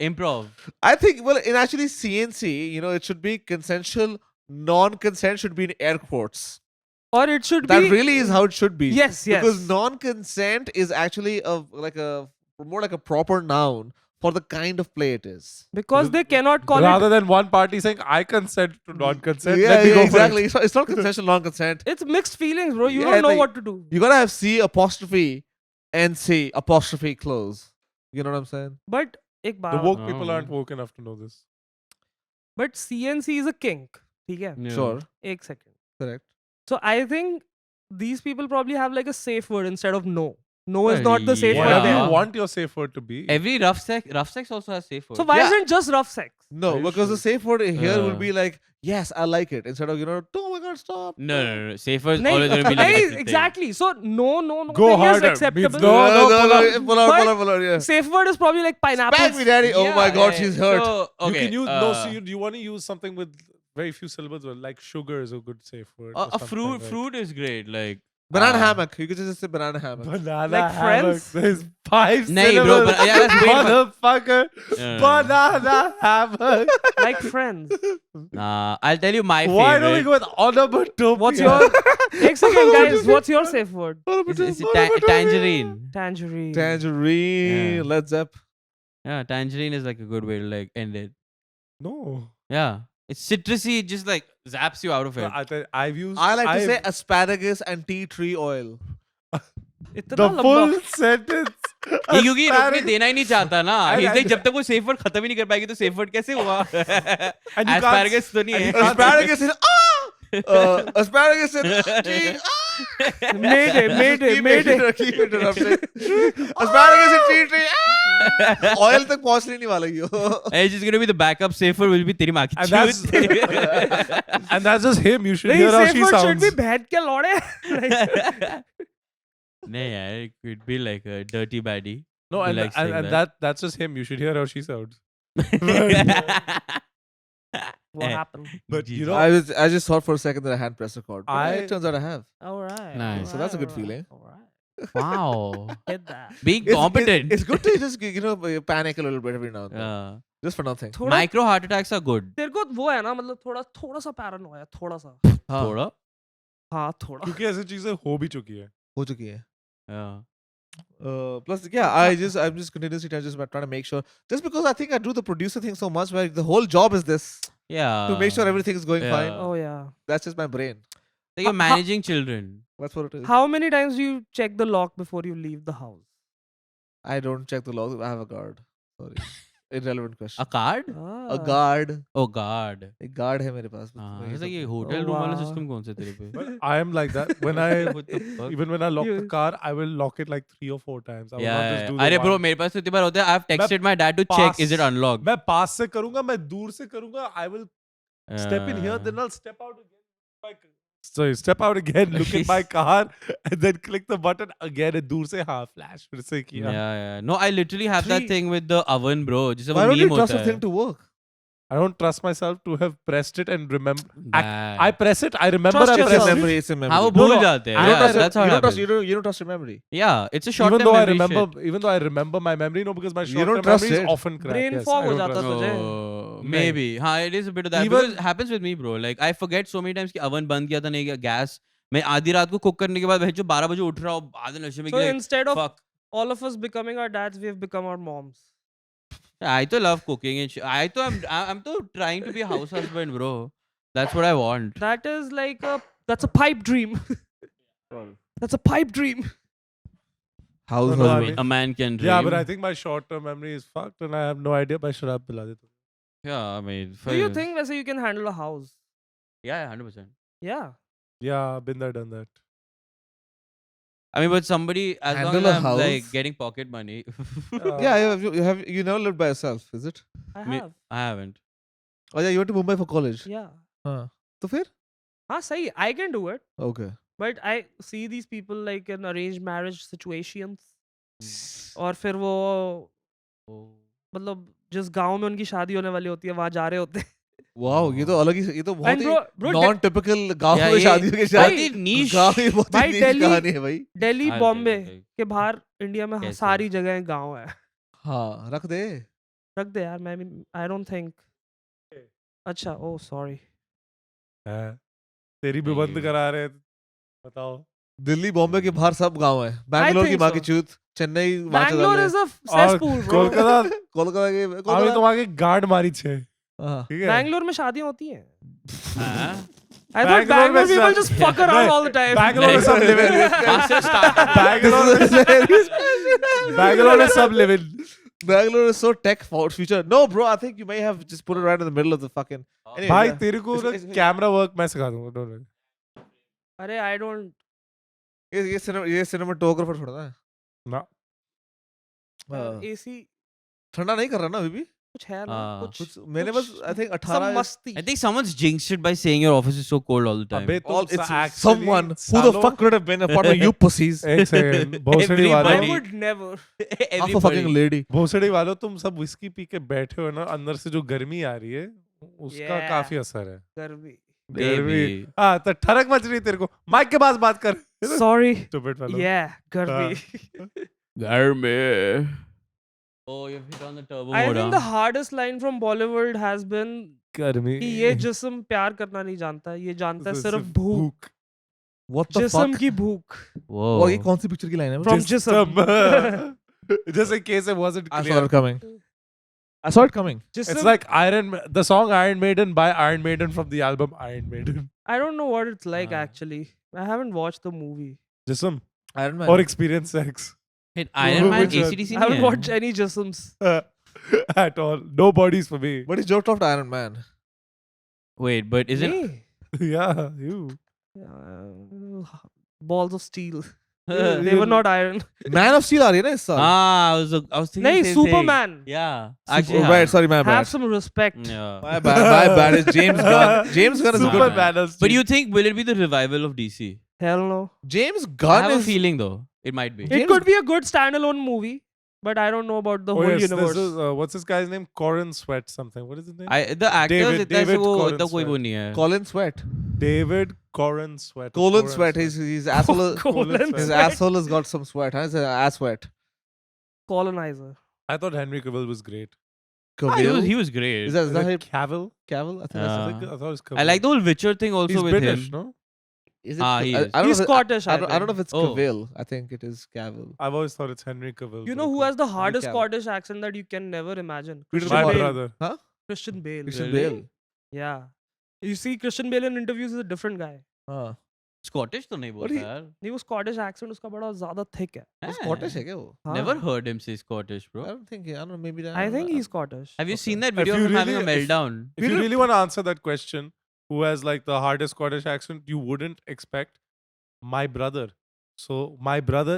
improv. I think in actually CNC, you know, it should be consensual. Non-consent should be in air quotes. Or it should That be. really is how it should be. Yes, yes. Because non-consent is actually more like a proper noun for the kind of play it is. Because they cannot call Rather it. than one party saying, I consent to non-consent. Yeah, let me yeah, go exactly. For it. It's not consensual non-consent. It's mixed feelings, bro. You Yeah, don't know like- what to do. You gotta have C apostrophe and C apostrophe close. You know what I'm saying? But एक The बात woke people Oh. aren't woke enough to know this. But CNC is a kink, ठीक है? Yeah. Sure. एक second. Correct. So I think these people probably have like a safe word instead of no. No is Well, not the safe word Whatever there. you want your safe word to be. Every rough sex also has safe word. So why Yeah. isn't just rough sex? No, Are you because the sure? safe word here will Yeah. be like, yes, I like it. Instead of, oh my god, stop. No. Safe word is नहीं, always going to be like a नहीं, different thing. exactly. So no Go thing is harder. acceptable. No, no, pull out. pull out, But- pull out, pull out, yeah. Safe word is probably like pineapple. Smack me, daddy. Oh my god, she's hurt. So, You okay, can use no. So you want to use something with very few syllables, like sugar is a good safe word. or a something like- fruit is great. Like Banana hammock. You could just say banana hammock. Banana Like hammock. Friends? There's 5 Nahi, bro, syllables. but- yeah, that's way fun. Motherfucker. No. Banana hammock. Like friends. Nah, I'll tell you my Why don't we favorite. go with onomatopoeia? What's your एक second, guys. What's your safe word? It's tangerine. Tangerine. Tangerine. Yeah. Led Zepp. Yeah, tangerine is like a good way to like end it. No. Yeah, it's citrusy. It just like zaps you out of it. I've used. I like to say asparagus and tea tree oil. इतना the लंबा. full sentence. ये क्योंकि रोकने Asparagus. देना ही नहीं चाहता ना I- इसलिए I- जब तक वो सेफ वर्ड खत्म ही नहीं कर पाएगी तो सेफ वर्ड कैसे हुआ And you can't- एस्पैरागस तो नहीं and you है can't- Asparagus and asparagus and tea. Mayday. Keep interrupting. Asparagus and tea tree. Oil तक पहुंचने नहीं वाला ये. It's just gonna be the backup safe word will be तेरी माँ की And that's- चूत And that's just him. You should नहीं, hear how safe she word should sounds. be bad के लौड़े. Like, नहीं यार it could be like a dirty baddie No, who and, likes and, saying and that's just him. You should hear how she sounds. what happened? But you know, I just thought for a second that I hadn't pressed record. But I- it turns out I have. All right. Nice. all So that's a good all right, feeling. All right. wow Hit that. being competent It's good to just panic a little bit every now and then. yeah. Just for nothing. थोड़ा micro heart attacks are good तेरे को वो है ना मतलब थोड़ा सा Paranoia थोड़ा सा. हाँ, थोड़ा हाँ थोड़ा. क्योंकि ऐसी चीजें हो भी चुकी है. हो चुकी है. yeah. Plus, yeah, I'm just continuously trying to make sure. Just because I think I do the producer thing so much, where the whole job is this yeah to make sure everything is going yeah. fine. Oh yeah. That's just my brain. like you're managing children That's what it is. How many times do you check the lock before you leave the house? I don't check the log. I have a guard. Sorry, irrelevant question. a card Ah. A guard. oh god एक guard है मेरे पास. हाँ वही ऐसा सब ये है. Hotel Oh, room वाला wow. सिस्टम कौन सा तेरे पे But I am like that. When I What the fuck? even when I lock the You- car, I will lock it like 3 or 4 times. I will yeah, not just yeah. do the अरे one. bro मेरे पास तो इतनी बार होता है I've texted my dad to check is it pass- unlocked मैं पास से करूंगा, मैं दूर से करूंगा. I will step in here, then I'll step out again. Sorry, step out again, look at my car, and then click the button again. And दूर से हाँ flash फिर से किया. yeah no I literally have that Three- thing with the oven bro जिसे Why वो don't you meme trust होता the है thing to work? I don't trust myself to have pressed it and remember. That. I press it. I remember Trust I It's pressed yourself. it. memory. It's a memory. हाँ वो No, भूल no, जाते हैं You don't yeah, trust it. that's how You it don't trust. happens You don't trust your memory. yeah it's a short Even term though I memory remember, even though I remember my memory, no, because my You short don't term trust memory is it. often cracked. Brain yes, fog I हो don't जाता trust तुझे. it. No, नहीं. maybe हाँ it is a bit of that Even- because it happens with me bro like I forget so many times कि oven बंद किया था नहीं किया gas मैं आधी रात को कुक करने के बाद जो 12 बजे उठ रहा हूँ आधे नशे में So कि like, instead of fuck all of us becoming our dads, we have become our moms. I तो love cooking and I तो I'm तो trying to be a house husband bro that's what I want That is like that's a pipe dream. That's a pipe dream. House No, I husband. mean- a man can dream Yeah, but I think my short term memory is fucked, and I have no idea. By शराब पिला देता हूँ. yeah I mean Do you think वैसे you can handle a house? yeah 100% Yeah. Yeah, been there, done that. I mean but somebody as long Handle as a I'm like house? getting pocket money Yeah, you never lived by yourself, is it? I Me- have. I haven't Oh yeah, you went to Mumbai for college. Yeah. हाँ. तो फिर? हाँ सही. I can do it. Okay. But I see these people like in arranged marriage situations. और फिर वो मतलब जिस गांव में उनकी शादी होने वाली होती है वहां जा रहे होते हैं. Wow, ये तो अलग ही ये तो बहुत And ही bro, non-typical गांव Yeah, में ये शादियों के बहुत शादी. ही niche गांव में बहुत ही भाई, niche Delhi- कहानी है भाई. Delhi I'll Bombay tell you, के बाहर इंडिया में कैसे? सारी जगह गांव है. हाँ, रख दे. रख दे यार. मैं आई डोंट थिंक. अच्छा ओह सॉरी. हाँ. तेरी भी बंद नहीं। करा रहे हैं. बताओ. दिल्ली बॉम्बे के बाहर सब गांव है. बैंगलोर की think माँ की so. चूत. चेन्नई वहाँ चला बैंगलोर ले. Is a cesspool bro. Kolkata. Kolkata के हमें कोलकाता. तो वहाँ के गार्ड मारी छे. हाँ. ठीक है. बैंगलोर में शादियां होती हैं. हाँ? I thought Bangalore में Bangalore people शा- just fuck around नहीं, all the time. बैंगलोर में सब लिव इन. कहाँ से start? बैंगलोर में सब live in. Bangalore is so tech forward future. No, bro, I think you may have just put it right in the middle of the fucking. Anyway, भाई yeah. तेरे को ना कैमरा वर्क मैं सिखा दूंगा, don't worry. अरे I don't. ये cinematographer थोड़ा ना. ना AC ठंडा नहीं कर रहा ना अभी भी. कुछ है ना हाँ। कुछ मैंने बस I think 18 some मस्ती. I think someone's jinxed it by saying your office is so cold all the time. अबे all तुम it's actually someone who the सालों- fuck could have been apart from you pussies. एक second भोसड़ी I वालों Everybody. would never. Half a fucking lady. भोसड़ी वालों तुम सब विस्की पी के बैठे हो ना, अंदर से जो गर्मी आ रही है उसका Yeah. काफी असर है. गर्मी. गर्मी Baby. हाँ तो ठरक मच रही है तेरे को, माइक के पास बात कर. Sorry. Stupid fellow. Yeah, गर्मी. Garme. Oh, you've hit on the turbo I mode. think the hardest line from Bollywood has been गर्मी कि ये जिस्म प्यार करना नहीं जानता, ये जानता है सिर्फ भूख. What the जिस्म fuck? की भूख. Whoa. और ये कौन सी पिक्चर की लाइन है? From जिस्म. Just in case it wasn't I saw clear. it coming. I saw it coming. It's जिस्म. like the song Iron Maiden by Iron Maiden from the album Iron Maiden. I don't know what it's like Ah. actually. I haven't watched the movie. Jism Iron Man. or experience sex Hit Iron Man Which one? AC/DC I haven't नहीं है? watched any jisms. at all. No bodies for me. But he joked off to Iron Man. Wait, but is it? Me? Yeah, you. Balls of steel. They were not iron. Man of Steel आ रही है ना इस साल. I was thinking नहीं, the same thing. Superman. Yeah. Oh, Actually, right, sorry, my bad. Have some respect. Yeah. My bad, my bad. It's James Gunn. James Gunn is a good Superman man. of But Steel. you think will it be the revival of DC? Hell no. James I Gunn have a is. feeling though. It might be. It could be a good standalone movie, but I don't know about the Oh, whole yes, this universe. is, what's this guy's name? Corin Sweat something. What is his name? The actors David इतना Coren इतना कोई Sweat. वो नहीं है. Colin Sweat. David Corin Sweat. Colin Sweat. His asshole. Colin Sweat. His Sweat. asshole has got some sweat. Huh? It's an ass sweat. Colonizer. I thought Henry Cavill was great. He was great. Is that Is him? it Cavill? Cavill? I think I that's think- I thought it was Cavill. I like the whole Witcher thing also He's with British, him. no? Is it? He I is. don't He's know if Scottish, I I don't know if it's Oh. Cavill. I think it is Cavill. I've always thought it's Henry Cavill. You but know who okay. has the hardest Cavill. Scottish accent that you can never imagine? Peter My Christian Bale. brother. Christian Bale. Christian Really? Bale. Yeah. You see Christian Bale in interviews is a different guy. हाँ. Scottish तो नहीं What बोलता he- यार. नहीं वो Scottish accent उसका बड़ा ज़्यादा thick है. वो Scottish है क्या वो? हाँ. Never heard him say Scottish, I bro. don't think. I don't know. Maybe. I think he's Scottish. Have you Okay. seen that If video you of him having a really- if- meltdown? If you really want to answer that question, who has like the hardest Scottish accent, you wouldn't expect my brother. So my brother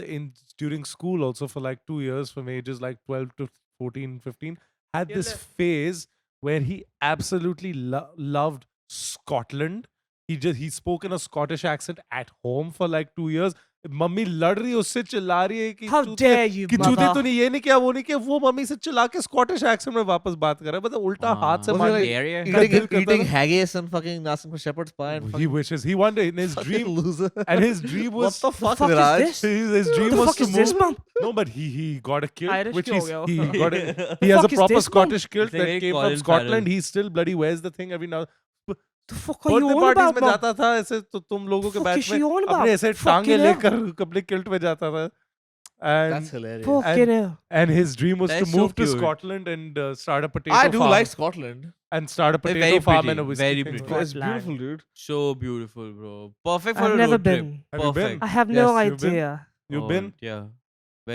during school also for like 2 years from ages like 12 to 14, 15 had Yeah, this phase where he absolutely loved Scotland. He spoke in a Scottish accent at home for like 2 years. Mummy लड़ रही है उससे चिल्ला रही है कि How चूतिया- dare you, कि चूतिया mother. तूने ये नहीं किया वो नहीं किया, वो मम्मी से चिल्ला के स्कॉटिश एक्सेंट में वापस बात कर रहा है, मतलब उल्टा हाथ से Was he मार like के- area? का दिल करता eating था। haggis and fucking asking for shepherd's pie and He fucking wishes he one day in his fucking dream loser. and his dream What was the fuck, fuck is Viraj? this? his dream The was fuck to is this, move. mom? No, but he got a kilt, Irish which क्यों हो गया he वो? got it. He has a fuck is proper this, mom? Scottish kilt It's like that very came from Colin Scotland. Farrell. He still bloody wears the thing every now. The fuck are you birthday on parties about, में mom? जाता था ऐसे, तो तुम लोगों के Fuck batch is she में on about? अपने ऐसे Fucking टांगे hell. लेकर अपने किल्ट में जाता था. That's And hilarious. Fucking hell. and his dream was That's to so move to cute. Scotland and start a potato I do farm. like Scotland. And start a potato very farm pretty, and a whiskey very thing. pretty. It's beautiful, dude. So beautiful, bro. Perfect for I've a never road trip. been. Have you been? Perfect. I have no Yes, you've been? idea. You've Oh, been? Yeah.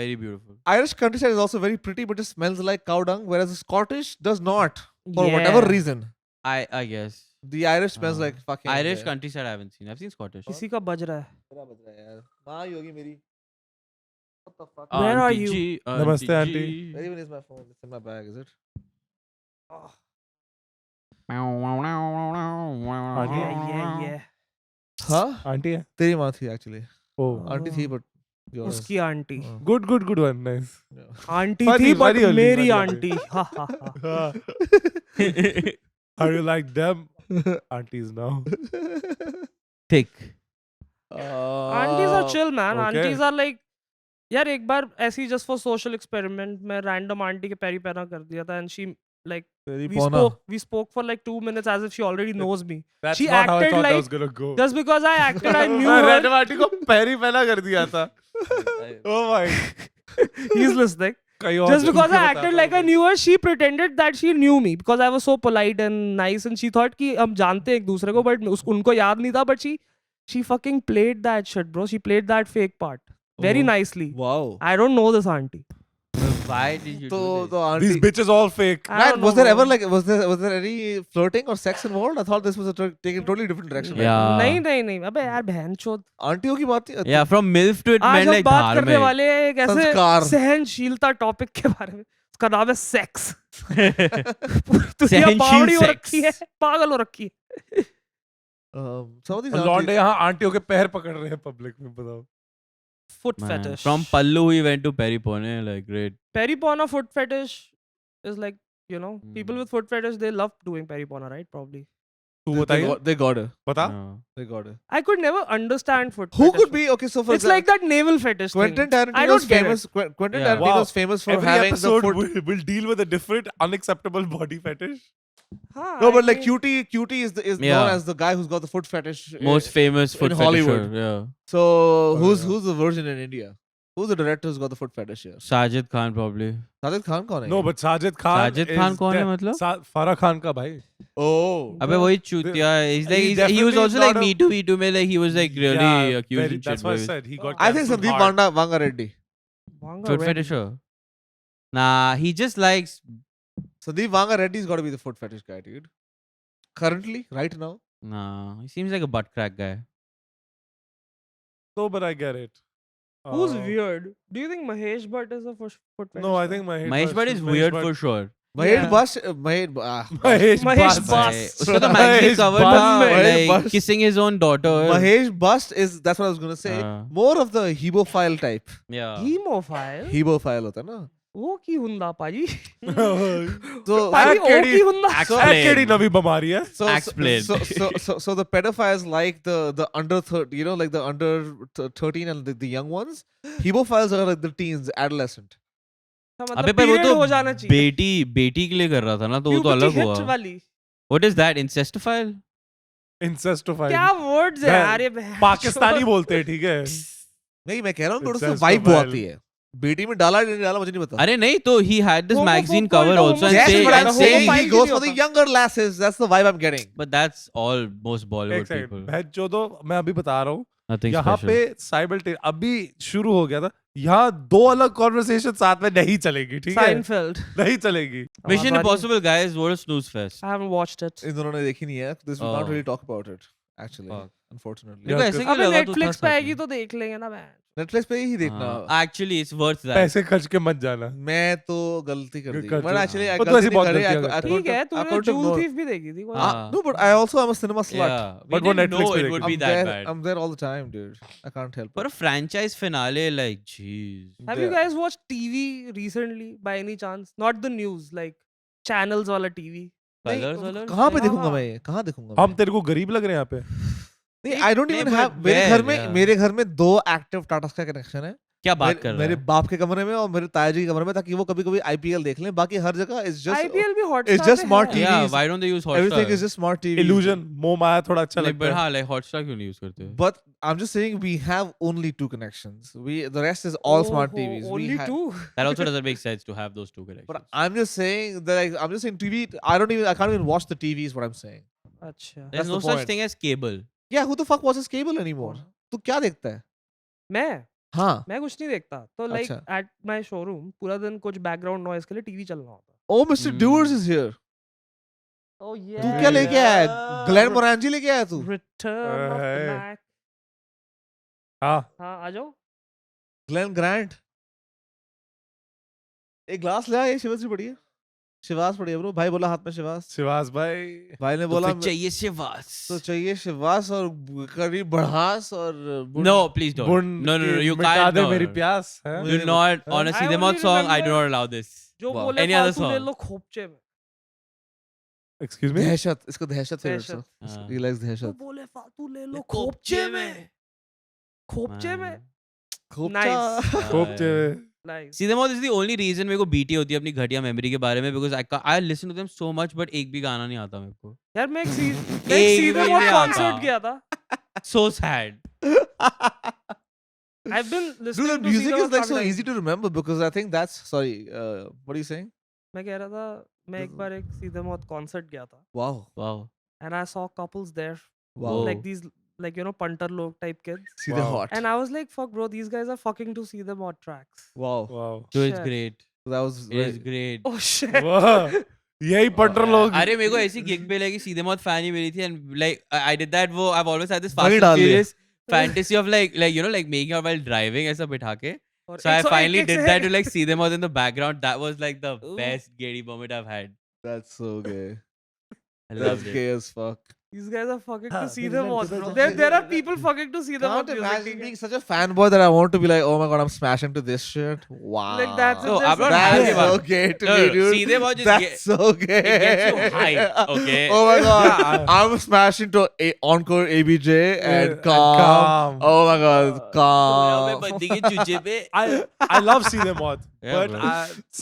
Very beautiful. Irish countryside is also very pretty, but it smells like cow dung, whereas the Scottish does not, for whatever Yeah. reason. I guess. The Irish smells like fucking. Irish countryside I haven't seen. I've seen Scottish. किसी का बज रहा है. मेरा बज रहा है यार. माँ ही होगी मेरी. What the fuck? Where are Auntie you? G, Namaste, G. auntie. Where even is my phone? It's in my bag, is it? Yeah. Huh? Auntie है? तेरी माँ थी actually. Oh. Auntie थी, but yours. उसकी आंटी. हाँ. Good one. Nice. Yeah. Aunty Funny, थी but very early, मेरी very aunty. Ha ha ha. How do you like them aunties now? Thick. Aunties are chill, man. okay. Aunties are like, यार एक बार ऐसी just for social experiment मैं random auntie के पैरी पैना कर दिया था and she like तेरी we पौना. spoke for like 2 minutes as if she already knows me. That's She not how I acted thought that like- was gonna go. Just because I acted, I knew मैं her. random auntie को पैरी पहना कर दिया था. Oh my. He's listening. कहीं और Just चल because के I बता acted रहा like I हूँ. knew her, she pretended that she knew me because I was so polite and nice, and she thought कि हम जानते हैं एक दूसरे को, but उनको याद नहीं था, but she fucking played that shit, bro. She played that fake part very Oh. nicely. Wow. I don't know this auntie. Why did you do this? तो These auntie. bitches all fake. I Right, don't was know, there ever bro. like was there any flirting or sex involved? I thought this was taking totally different direction. Yeah. नहीं नहीं नहीं अबे यार बहनचोद आंटियों की बात Yeah, from MILF to it आज meant हम like बात करने धार्मिक. वाले हैं एक ऐसे संस्कार। सहनशीलता टॉपिक के बारे में उसका नाम है सेक्स दुनिया सहनशील बावड़ी हो sex. रखी है पागल हो रखी है some of these लौंडे aunties, यहाँ आंटियों के पैर पकड़ रहे हैं पब्लिक में, बताओ. foot Man, fetish from Pallu we went to Peripone, like great. peripona foot fetish is like you know people Hmm. with foot fetish they love doing peripona right probably तू they बताइए. got it. बता. Yeah. They got it. I could never understand foot Who fetish could be okay? So for it's like that navel fetish Quentin thing I Tarantino is don't get it. famous. Quentin Yeah. Tarantino is Wow. famous for Every having the episode foot. will deal with a different unacceptable body fetish. हाँ, No, I but like mean, Cutie is known Yeah. as the guy who's got the foot fetish. Most famous foot in Hollywood. fetisher, yeah. So who's yeah. the virgin in India? Who's the director who's got the foot fetish here? Sajid Khan probably. Sajid Khan कौन है? No, but Sajid Khan. Sajid Khan is कौन है de- मतलब? Farah Khan का भाई. Oh. अबे वही चूतिया है. He's like he he was definitely also is like not a- Me Too में like he was like really Yeah, accused very- and that's shit. what I by said. He got. I think cancelled Sandeep hard. Vanga Reddy. Wanga foot Reddy. fetisher. Nah, he just likes. Sandeep Vanga Reddy's got to be the foot fetish guy, dude. Currently, right now. Nah, he seems like a butt crack guy. No, but I get it. Who's Uh, weird? Do you think Mahesh Bhatt is a foot fetish? No, I guy? think Mahesh Bhatt is weird for sure. Mahesh Yeah. Bhatt, Mahesh Mahesh Bhatt. Bhatt. उसका तो magazine Mahesh cover Bhatt. था Mahesh like Bhatt. kissing his own daughter. Mahesh Bhatt is, that's what I was gonna say, more of the hebophile type. Yeah. Hemophile? Hebophile होता है ना? वो की हुंदा पाजी So पाजी वो Akedi- की हुंदा Explain. केड़ी नवी बीमारी है. Explain. So the pedophiles like the under 30, like the under 13 and the young ones. Hebophiles are like the teens, adolescent. अबे पर वो period तो हो जाना चाहिए बेटी के लिए कर रहा था ना तो वो तो Puberty अलग hit हुआ. वाली What is that? Incestophile? Incestophile. क्या वर्ड्स है मैं- यार ये बहन पाकिस्तानी बोलते हैं, ठीक है. नहीं मैं कह रहा हूँ थोड़ा सा Incest वाइब profile. आती है. बेटी में डाला नहीं डाला मुझे नहीं पता. अरे नहीं तो he had this Homophobe magazine को cover तो also and homosexual Yes, say but I'm and homophile saying say he भी goes नहीं for the होता. younger lasses. That's the vibe I'm getting. but that's all most Bollywood एक second. people. बहन जो तो मैं अभी बता रहा हूँ. Nothing यहाँ special. पे साइमल्टेनियस अभी शुरू हो गया था. यहाँ दो अलग कॉन्वर्सेशन साथ में नहीं चलेगी, ठीक है? Seinfeld नहीं चलेगी. Mission हमारी- Impossible guys, what a snooze fest. I haven't watched it इन दोनों ने देखी नहीं है. This we can't Oh. really talk about it. Actually, Fuck. unfortunately. देखो ऐसे क्यों अबे लगा तू Netflix था पे साथ आएगी में? तो देख लेंगे ना बहन Netflix पे ही देखना. Actually it's worth that. पैसे खर्च के मत जाना. मैं तो गलती कर दी. कर But दी. actually I वो तो गलती ऐसी नहीं बहुत करी. गलतियां I करते हैं. ठीक है I तूने couldn't जूल ignore. थीफ भी देखी थी कोई हाँ. बात No, but I also am a cinema slut. Yeah. But We वो didn't Netflix know पे it देखी. would be I'm that there. bad. I'm there all the time, dude. I can't help For it. a franchise finale, like, jeez. Have you There. guys watched TV recently by any chance? Not the news, like channels वाला TV. नहीं, Colors वाला? कहाँ पे हाँ, देखूंगा हाँ. मैं ये? कहाँ देखूंगा हम मैं? तेरे को गरीब लग रहे हैं यहाँ पे. नहीं, I don't नहीं, even but have. मेरे where, घर में yeah. मेरे घर में 2 एक्टिव टाटा का कनेक्शन है. क्या बात कर रहा मेरे है? बाप के कमरे में और मेरे ताया जी के कमरे में, ताकि वो कभी कभी IPL देख लें. बाकी हर जगह is just IPL भी Hotstar it's just पे smart है. TV. Yeah, TVs. why don't they use Hotstar? everything is just smart TV. Illusion, मोह माया थोड़ा अच्छा Like, लगता but है. हाँ, like Hotstar क्यों नहीं use करते? But I'm just saying we have only 2 connections. The rest is all smart Oh, TVs. We Only ha- two. That also doesn't make sense to have those two connections. But I'm just saying that I'm just saying TV. I can't even watch the TV. Is what I'm saying. अच्छा. There's that's no the such point. thing as cable. Yeah, who the fuck watches cable anymore? तू क्या देखता है? मैं हाँ. मैं कुछ नहीं देखता तो लाइक अच्छा. एट माय शोरूम पूरा दिन कुछ बैकग्राउंड नॉइज के लिए टीवी चलना होता है. Oh, Mr. Doers is here. Oh yeah. तू क्या लेके आया है? Glenn Morangi लेके आया तू? Return of the Hey. Mac. हाँ. हाँ आ जाओ. Glenn Grant. एक ग्लास ले आ, ये शिवास पड़ी है. शिवास पड़ी है ब्रो. भाई बोला हाथ में शिवास. शिवास भाई. भाई ने तो बोला फिर चाहिए शिवास. तो चाहिए शिवास और करी बढ़ास और No, please don't. बुन No, की you मिटा can't. They No. मेरी प्यास. है? Do not. On a I Sidemot only song, I do remember- not allow this. जो Wow. बोले Any other फालतू ले song? लो खोपचे में. Excuse me. दहशत. इसको दहशत फेवरेट दहशत. सॉन्ग. हाँ. He likes जो दहशत. बोले फालतू ले लो खोपचे खोपचे में. खोपचे में. खोपचा. Nice. खोपचे. Nice. Sidemot is the only reason मेरे को बीटी होती है अपनी घटिया मेमोरी के बारे में because I listen to them so much but एक भी गाना नहीं आता मेरे को. यार मैं एक एक सीधे भी बहुत नहीं कॉन्सर्ट आता. गया था. So sad. I've been Dude, listening the to music Seedhamot is like so काफी time. easy to remember because I think that's sorry. What are you saying? मैं कह रहा था मैं एक बार एक सीधे मौत कॉन्सर्ट गया था Wow. Wow. and I saw couples there Wow. like these like punter log type kids See the Wow. hot. and I was like fuck bro these guys are fucking to see them on tracks. Wow. Wow. So it's Shit. great. So that was It is great. Oh shit. वाह, यही punter लोग अरे मेरे को ऐसी gig पे लगी सीधे मौत फैन ही मिली थी and like I did that वो I've always had this वही fast and डाल दिया। furious fantasy of like you know like making out while driving ऐसा बिठा के और so I 101 finally एक did से that to एक- like सीधे मौत in the background that was like the Ooh. best giddy moment I've had That's so gay. I That's loved it gay as fuck. These guys are fucking to हाँ, see फिर them मैं all, पता bro. चला- There are people fucking to see them all. Can't imagine being such a fanboy that I want to be like, oh my god, I'm smashing to this shit. Wow. Like that's No, I'm not That's happy so about gay to No, me, no, dude. सीधे मौत just That's so gay. it gets you hyped, okay? Oh my god. Yeah. I'm smashing to Encore ABJ and and Calm. Calm. Oh my god, खोया में Calm. बंदी के चूचे पे I love See Them Out, Yeah, but bro.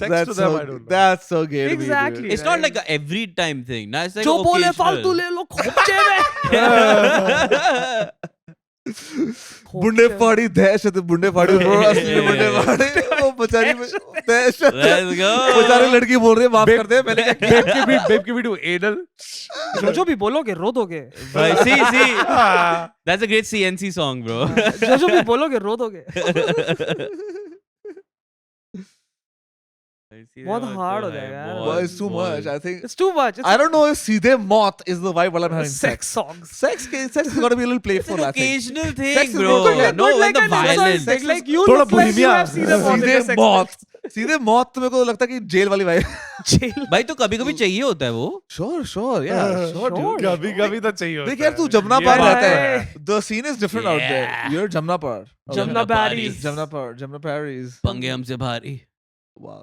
sex That's to them so, I don't know. That's so gay to me, Exactly. dude. it's not like a every time thing ना it's like जो बोले occasional. फालतू ले लो खोपचे में बुंडे फाड़ी दहशत बुंडे फाड़ी bro, असली में बुंडे फाड़ी वो बेचारी में दहशत Let's go. बेचारी लड़की बोल रही है माफ कर दे मैंने क्या Babe के video anal. जो भी बोलोगे रो दोगे Bro, see Ah. that's a great CNC song bro जो भी बोलोगे रो दोगे बहुत hard हो जाएगा यार। Well, it's too much. I think It's too much. It's I don't know if Seedhe Moth is the vibe while I'm having sex songs. Sex has got to be a little It's playful. an I think. occasional thing, Sex is bro. good, yeah. No, But when like the an innocent violence. thing, like you थोड़ा look like you bohemia. have seen them on सीधे the sex मौत सीधे मौत तो मेरे को लगता है कि जेल वाली वाइब jail. भाई तो कभी कभी चाहिए होता है वो श्योर या श्योर Sure. कभी कभी तो चाहिए होता देख यार तू है। जमुना ये पार बात रहता है। है the scene is different out Yeah. There you are Jamuna पार Jamna Baddies. जमुना पारीज पंगे हमसे भारी wow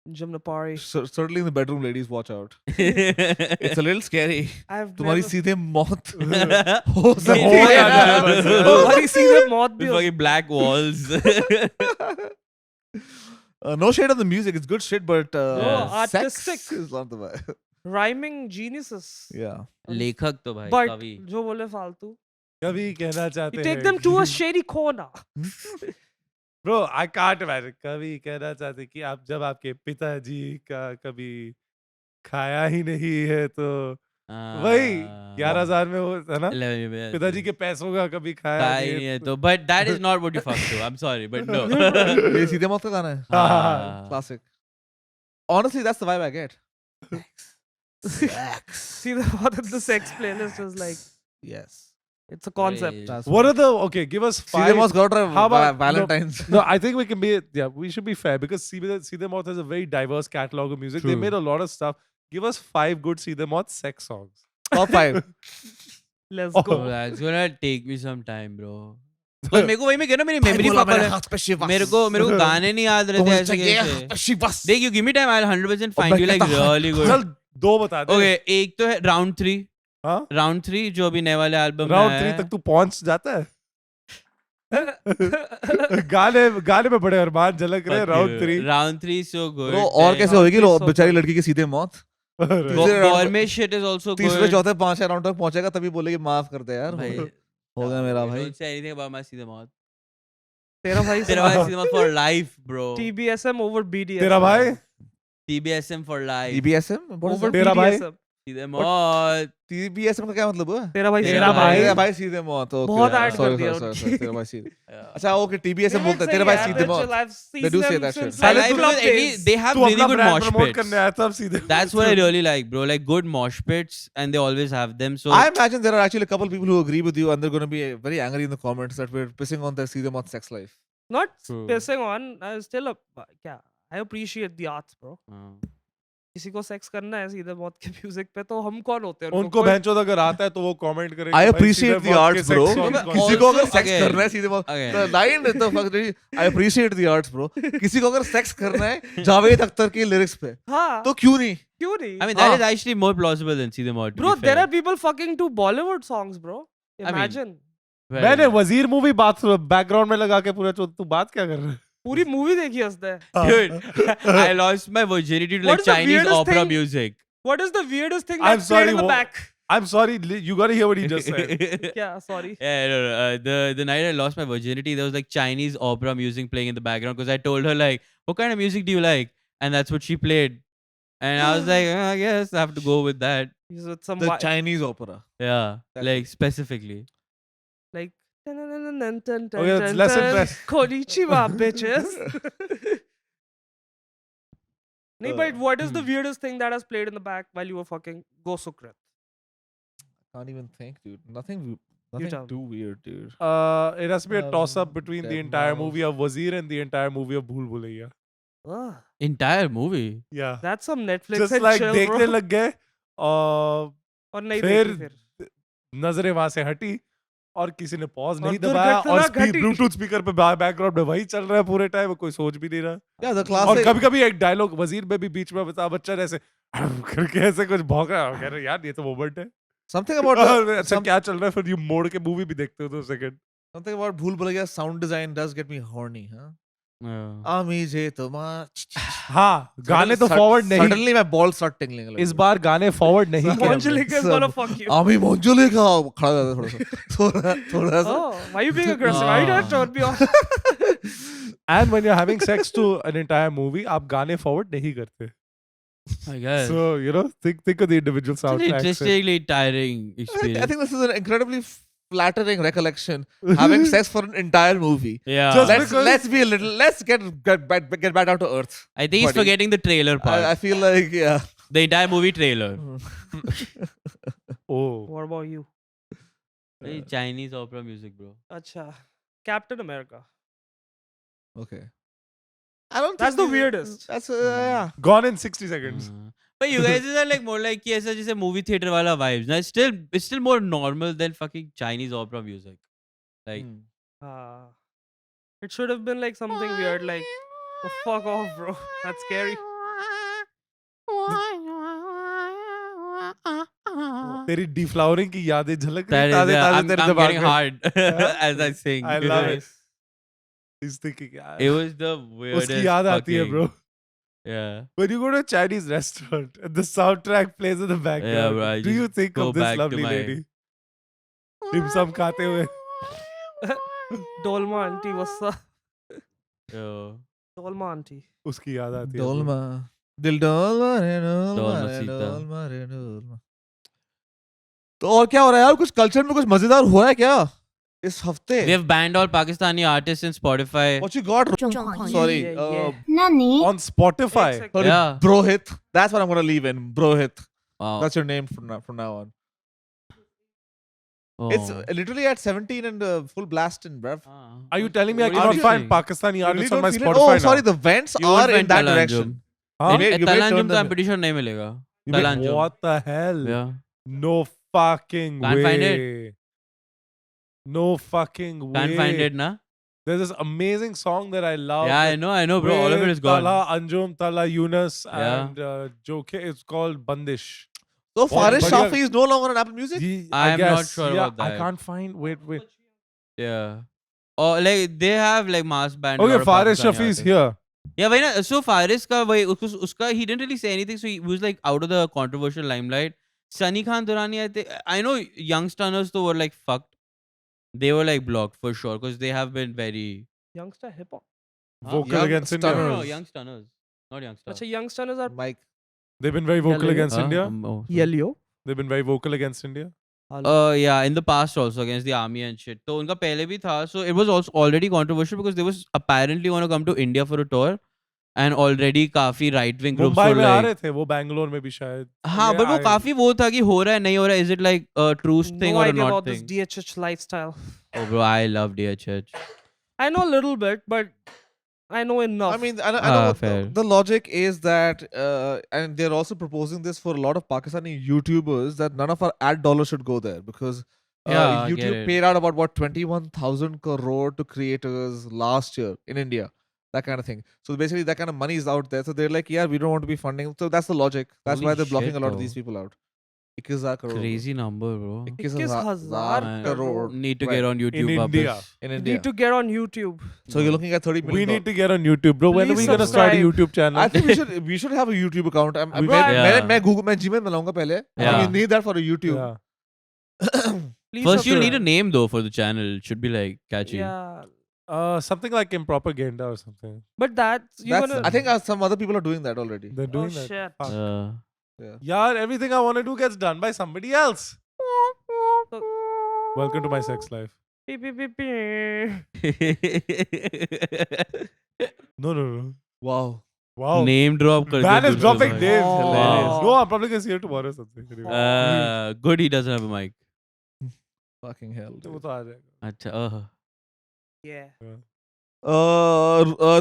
Jamna Pari. certainly in the bedroom ladies watch out it's a little scary I've तुम्हारी never- सीधे मौत हो सकती हो है जाता है बस। तुम्हारी सीधे मौत भी With हो fucking black walls no shade on the music it's good shit but No, sex artistic. is not the vibe rhyming geniuses. yeah लेखक तो भाई But कवि जो बोले फालतू. कभी कहना चाहते You हैं take them to a shady corner. Bro, I can't imagine. कभी कहना चाहते कि आप जब आपके पिताजी का कभी खाया ही नहीं है तो वही 11,000 में वो है ना 11 में पिताजी के पैसों का कभी खाया खाया ही नहीं है तो but that is not what you fuck to I'm sorry but no ये सीधे मौत का गाना है हाँ। classic honestly that's the vibe I get See the what the sex playlist is like. yes It's a concept. Great. that's What are the okay? Give us सीधे five. मौत got How about- Valentine's No, I think we can be yeah. We should be fair because See Them Out has a very diverse catalog of music. They True. made a lot of stuff. Give us 5 good See Them Out sex songs. top 5 Let's go. Oh, that's gonna take me some time bro But मेरे को वही मैं कह रहा हूँ, मेरी memory फकल है मेरे को गाने नहीं याद रहते ऐसे कैसे देख you give me time I'll 100% find you like really good चल 2 बता दे. okay एक तो है round 3 हाँ? round 3 जो अभी नए वाले एल्बम में Round है 3 तक तू पहुंच जाता है. गाने में बड़े अरमान झलक रहे round 3. round 3 so good Bro, और कैसे होगी लो बेचारी लड़की की सीधे मौत तीसरे round Gourmet shit is also तीसरे good चौथे पांचवें राउंड तक पहुंचेगा तभी बोलेगी माफ कर दे यार भाई हो गया मेरा भाई don't say anything about my सीधे मौत तेरा भाई तेरा भाई सीधे मौत for life bro TBSM over BDSM. तेरा भाई TBSM for life TBSM over तेरा भाई? BDSM. सीधे मौत TBSM का क्या मतलब हुआ तेरा भाई तेरा भाई? तेरा भाई सीधे मौत ओके बहुत ऐड कर sorry दिया sorry उनकी। sorry तेरा भाई सीधे Yeah. अच्छा ओके TBSM बोलते हैं तेरा भाई सीधे मौत They do say that shit. I साले like तू because at least they have तू really अपना good brand mosh promote pits करने आया था अब सीधे. that's what I really like bro like good mosh pits and they always have them so I imagine there are actually a couple people who agree with you and they're going to be very angry in the comments that we're pissing on their सीधे मौत sex life Not True. pissing on. I still क्या? I appreciate the arts, bro. हाँ. किसी को sex करना है सीधे मौत के म्यूजिक पे तो हम कौन होते हैं उनको भैंचोद अगर आता है तो वो कमेंट करेंगे I भाई appreciate सीधे the मौत के arts sex bro songs कौन किसी से- को अगर Also, सेक्स again- करना है सीधे मौत again. the line the fuck I appreciate the arts bro किसी को अगर सेक्स करना है जावेद अख्तर की लिरिक्स पे हाँ तो क्यों नहीं क्यों नहीं I mean that is actually more plausible than सीधे मौत to bro be there fair. are people fucking to Bollywood songs bro mean, imagine Well, मैंने वजीर मूवी बात बैकग्राउंड में लगा के पूरा तू बात क्या कर रहा है? पूरी मूवी देखी हंसते हैं dude I lost my virginity to What like is the Chinese weirdest opera thing? music what is the weirdest thing I'm that's played sorry, in the wo- back I'm sorry, you gotta hear what he just said. क्या sorry Yeah, no, the night I lost my virginity, there was like Chinese opera music playing in the background because I told her like, "What kind of music do you like?" And that's what she played, and I was like, I guess I have to go with that. he's with some the Chinese opera Yeah, That's like specifically. like Okay, let's listen first. Konnichiwa bitches No, but what is the Hmm. weirdest thing that has played in the back while you were fucking? Go Sukrit. Can't even think, dude. Nothing tell me. too weird, dude. It has to be a toss up between the Dead entire mouse. movie of Wazir and the entire movie of Bhool Bhulaiya. Ugh, Entire movie. Yeah. that's some Netflix Just and like chill, देखने bro. लग गए और और नहीं फिर देखी फिर. नजरें वहां से हटी और किसी ने पॉज और नहीं दबाया और दुर्घटना घटी. ब्लूटूथ स्पीकर पे बैकग्राउंड में वही चल रहा है पूरे टाइम कोई सोच भी नहीं रहा Yeah, the और classic. कभी कभी एक डायलॉग वजीर में भी बीच में अमिताभ बच्चन ऐसे करके ऐसे कुछ भौंक रहा है कह रहे यार ये तो मोमेंट है Something about और the, अच्छा क्या चल रहा है फिर यू मोड़ के मूवी भी देखते हो 2 second something about Bhool Bhulaiya's sound design does get me horny, huh? Ami je tuma. हाँ गाने तो फॉरवर्ड नहीं Suddenly my balls start tingling. इस बार गाने फॉरवर्ड नहीं किए हमने। Manjulika is gonna fuck you. Ami Manjulika खड़ा था थोड़ा सा थोड़ा सा. Oh, why you being aggressive? Why you not turn me off? And when you're having sex to an entire movie, आप गाने forward नहीं करते. I guess. So you know, think of the individual It's an soundtracks. interestingly tiring I experience. think this is an incredibly flattering recollection. Having sex for an entire movie. Yeah. Just Let's because- let's be a little. Let's get back down to earth. I think he's buddy. forgetting the trailer part. I feel like yeah. The entire movie trailer. Oh, What about you? Hey, Chinese opera music, bro. Acha. Captain America. Okay. I don't. That's think the weirdest. That's yeah. gone in 60 seconds. But you guys are like more like कि ऐसा जैसे movie theater वाला vibes. Now it's still more normal than fucking Chinese opera music. Like Hmm. It should have been like something weird, like, oh, fuck off, bro. That's scary. तेरी deflowering की यादें झलक that रही is, ताजे ताजे I'm तेरे getting दिमाग में. hard as I sing. I love it. He's thinking. "Yeah." It was the weirdest. उसकी याद आती है, fucking- bro. Yeah. When you go to a Chinese restaurant and the soundtrack plays in the background, bro, I do you just think go of this back to lovely my- lady? Dim sum खाते हुए. Dolma auntie, what's up? Yo. Dolma auntie. उसकी याद आती है. bro. Dolma. Dil dolma re dolma Dolma re Sita. dolma re dolma. तो और क्या हो रहा है यार कुछ कल्चर में कुछ मजेदार हो रहा है क्या इस हफ्ते We have banned all Pakistani artists in Spotify. What you got 状况 sorry Yeah. 那你 On Spotify. एक sorry Yeah. Brohit that's what I'm gonna leave in Brohit Wow. that's your name from now on Oh. it's literally at 17 and full blasting bruv Are you telling me I What do you cannot think? find Pakistani You really artists on don't my feel it? Spotify oh sorry now? the vents You are won't in find that Talanjum. direction Huh? You may turn Talanjum तो them- I'm pretty sure नहीं मिलेगा. You may- Talanjum. What the hell? Yeah. No fucking Can't way. find No fucking way. Can't find it, na? There's this amazing song that I love. Yeah, I know, bro. All of it is gone. Tala Anjum, Tala Yunus, Yeah. and Joke. It's called Bandish. so Faris but Shafi is no longer on Apple Music I am not guess. sure Yeah, about I that. can't find. Wait. Yeah. Or like they have like mass band. Okay, Faris Shafi is here. Yeah, वही ना. So Faris का वही उसका he didn't really say anything, so he was like out of the controversial limelight. Sunny Khan Durrani, I know youngsters though were like fucked. They were like blocked for sure because they have been very Youngster hip hop. Vocal Young against Stunner. India. no youngsters, not youngsters. Acha, youngsters are Mike They've been very vocal Hello. against India. Oh, sorry. Yelio. They've been very vocal against India. Yeah, in the past also against the army and shit. तो उनका पहले भी था, so it was also already controversial because they was apparently want to come to India for a tour, and already काफी right wing groups Mumbai were में आ like, रहे थे वो बैंगलोर में भी शायद. हाँ, Yeah, but वो I- काफी वो था कि हो रहा है नहीं हो रहा है. Is it like a true thing No or a idea not about thing? this DHH lifestyle. Oh, bro, I love DHH. I know a little bit, but I know enough. I mean, I know what fair. the logic is that, and they're also proposing this for a lot of Pakistani YouTubers that none of our ad dollars should go there because Yeah, I get YouTube it. paid out about what 21,000 crore to creators last year in India, that kind of thing. So basically, that kind of money is out there. So they're like, yeah, we don't want to be funding. So that's the logic. That's Holy why they're blocking shit, a lot of though. these people out. 21,000 crore. Crazy number, bro. 21,000 Man. crore Need to Right. get on YouTube. In India. वापस. in You India. need to get on YouTube. So you're looking at 30 We million. need to get on YouTube, bro. When are Please we gonna start a subscribe. YouTube channel? I think we should have a YouTube account. I'm, We मैं should. Yeah. मैं Google मैं Gmail बनाऊंगा पहले. Yeah. You need that for a YouTube. Yeah. Please First, you'll need a subscribe. name though for the channel. It should be like catchy. Yeah. Something like Impropaganda or something. But that's you're That's, gonna I think some other people are doing that already. They're doing oh that. shit. Fuck. Uh, Yeah, everything I want to do gets done by somebody else. Welcome to my sex life. Beep, beep, beep, beep. No. Wow. Wow. Name drop कर दिया Man is दूर से dropping भाई. names. Hilarious. No, I'm probably gonna see her tomorrow or something. Anyway. Good he doesn't have a mic. Fucking hell. तो वो dude. तो आ जाएगा. अच्छा. Yeah.